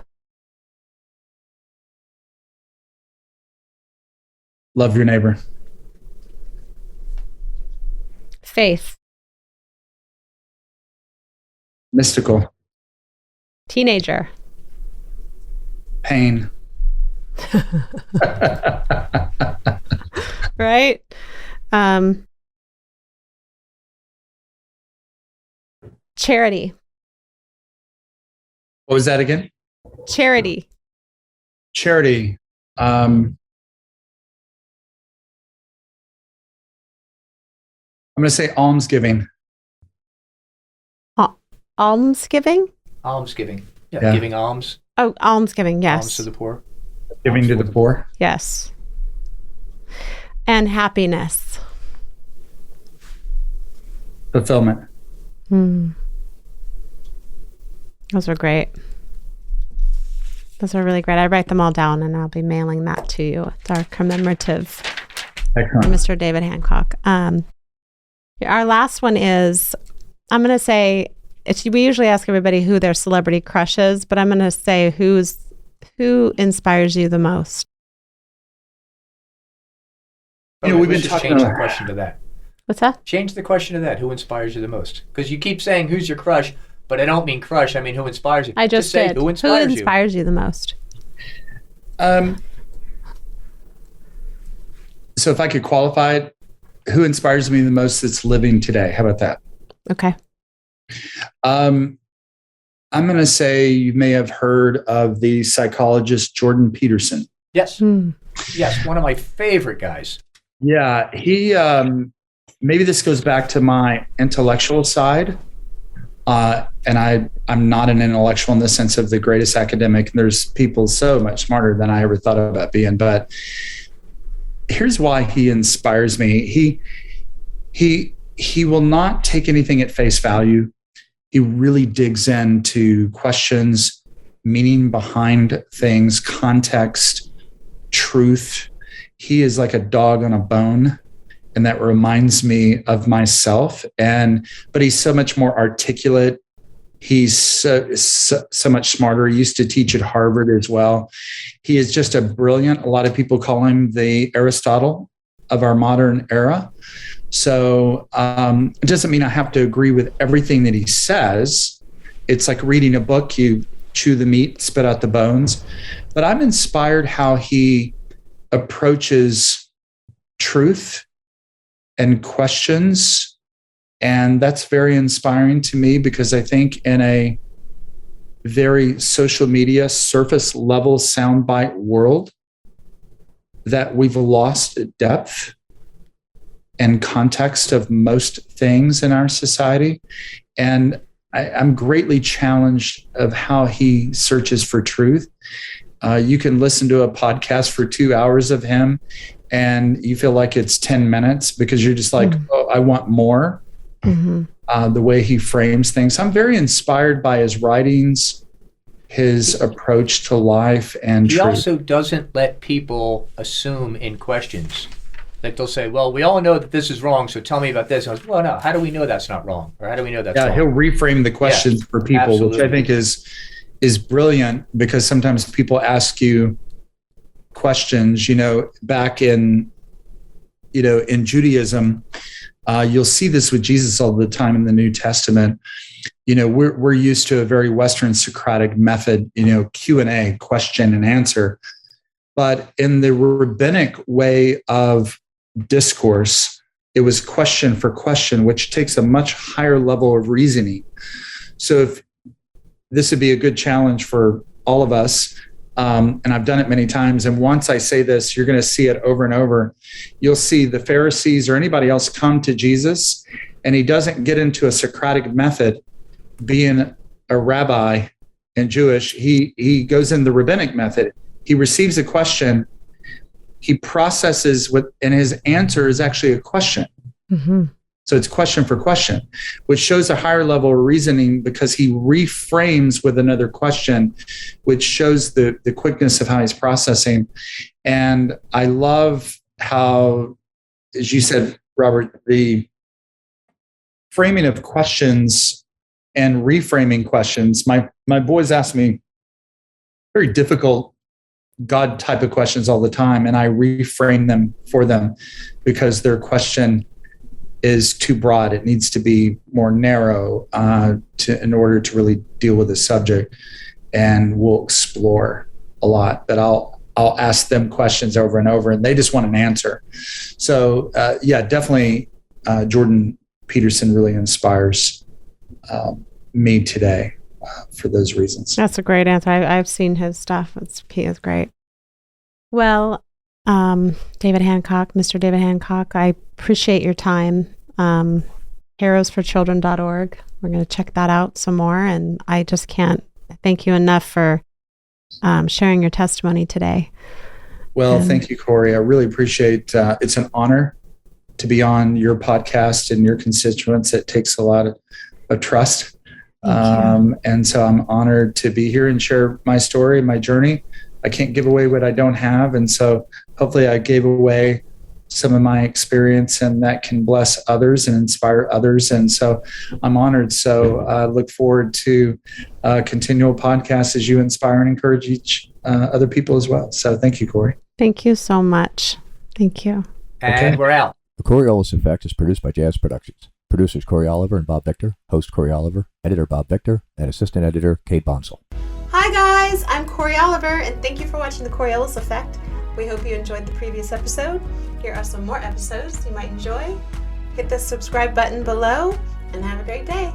Speaker 1: Love your neighbor.
Speaker 3: Faith.
Speaker 1: Mystical.
Speaker 3: Teenager.
Speaker 1: Pain.
Speaker 3: Right? Charity.
Speaker 1: What was that again?
Speaker 3: Charity.
Speaker 1: Charity. I'm going to say almsgiving.
Speaker 3: Almsgiving?
Speaker 4: Almsgiving. Yeah, giving alms.
Speaker 3: Oh, almsgiving, yes.
Speaker 4: Alms to the poor.
Speaker 1: Giving to the poor.
Speaker 3: Yes. And happiness.
Speaker 1: Fulfillment.
Speaker 3: Those are great. Those are really great. I write them all down and I'll be mailing that to you. It's our commemorative.
Speaker 1: Excellent.
Speaker 3: Mr. David Hancock. Our last one is, I'm going to say, we usually ask everybody who their celebrity crush is, but I'm going to say who inspires you the most?
Speaker 4: We've been talking about the question to that.
Speaker 3: What's that?
Speaker 4: Change the question to that. Who inspires you the most? Because you keep saying who's your crush, but I don't mean crush. I mean who inspires you.
Speaker 3: I just
Speaker 4: say
Speaker 3: did.
Speaker 4: Who inspires
Speaker 3: you the most?
Speaker 1: So if I could qualify it, who inspires me the most that's living today? How about that?
Speaker 3: Okay.
Speaker 1: I'm going to say you may have heard of the psychologist Jordan Peterson.
Speaker 4: Yes. Yes, one of my favorite guys.
Speaker 1: Yeah, he maybe this goes back to my intellectual side. And I'm not an intellectual in the sense of the greatest academic. There's people so much smarter than I ever thought about being. But here's why he inspires me. He will not take anything at face value. He really digs into questions, meaning behind things, context, truth. He is like a dog on a bone. And that reminds me of myself. But he's so much more articulate. He's so much smarter. He used to teach at Harvard as well. He is just a brilliant. A lot of people call him the Aristotle of our modern era. So it doesn't mean I have to agree with everything that he says. It's like reading a book. You chew the meat, spit out the bones. But I'm inspired how he approaches truth and questions. And that's very inspiring to me because I think in a very social media surface level soundbite world that we've lost depth and context of most things in our society. And I'm greatly challenged of how he searches for truth. You can listen to a podcast for 2 hours of him and you feel like it's 10 minutes because you're just like, oh, I want more. The way he frames things. I'm very inspired by his writings, his approach to life and
Speaker 4: he
Speaker 1: truth.
Speaker 4: Also doesn't let people assume in questions. Like they'll say, well, we all know that this is wrong, so tell me about this. I was, well, no, how do we know that's not wrong? Or how do we know that's wrong?
Speaker 1: He'll reframe the questions for people, absolutely. Which I think is brilliant because sometimes people ask you questions, back in Judaism, You'll see this with Jesus all the time in the New Testament. We're used to a very Western Socratic method, Q&A, question and answer. But in the rabbinic way of discourse, it was question for question, which takes a much higher level of reasoning. So if this would be a good challenge for all of us, and I've done it many times. And once I say this, you're going to see it over and over. You'll see the Pharisees or anybody else come to Jesus, and he doesn't get into a Socratic method. Being a rabbi and Jewish, he goes in the rabbinic method. He receives a question, he processes and his answer is actually a question. Mm-hmm. So it's question for question, which shows a higher level of reasoning because he reframes with another question, which shows the quickness of how he's processing. And I love how, as you said, Robert, the framing of questions and reframing questions. My boys ask me very difficult God type of questions all the time, and I reframe them for them because their question is too broad. It needs to be more narrow in order to really deal with the subject. And we'll explore a lot. But I'll ask them questions over and over, and they just want an answer. So definitely, Jordan Peterson really inspires me today for those reasons.
Speaker 3: That's a great answer. I've seen his stuff. He is great. Well, David Hancock, Mr. David Hancock, I appreciate your time. Heroesforchildren.org. We're going to check that out some more. And I just can't thank you enough for sharing your testimony today.
Speaker 1: Well, thank you, Cory. I really appreciate it's an honor to be on your podcast and your constituents. It takes a lot of trust. And so I'm honored to be here and share my story, my journey. I can't give away what I don't have. And so hopefully I gave away some of my experience, and that can bless others and inspire others. And so I'm honored. So I look forward to continual podcasts as you inspire and encourage each other people as well. So thank you, Cory.
Speaker 3: Thank you so much. Thank you.
Speaker 4: And we're out.
Speaker 6: The Coriolis Effect is produced by Jazz Productions. Producers Cory Oliver and Bob Victor. Host Cory Oliver. Editor Bob Victor. And assistant editor Kate Bonsall.
Speaker 3: Hi guys, I'm Cory Oliver, and thank you for watching The Coriolis Effect. We hope you enjoyed the previous episode. Here are some more episodes you might enjoy. Hit the subscribe button below, and have a great day.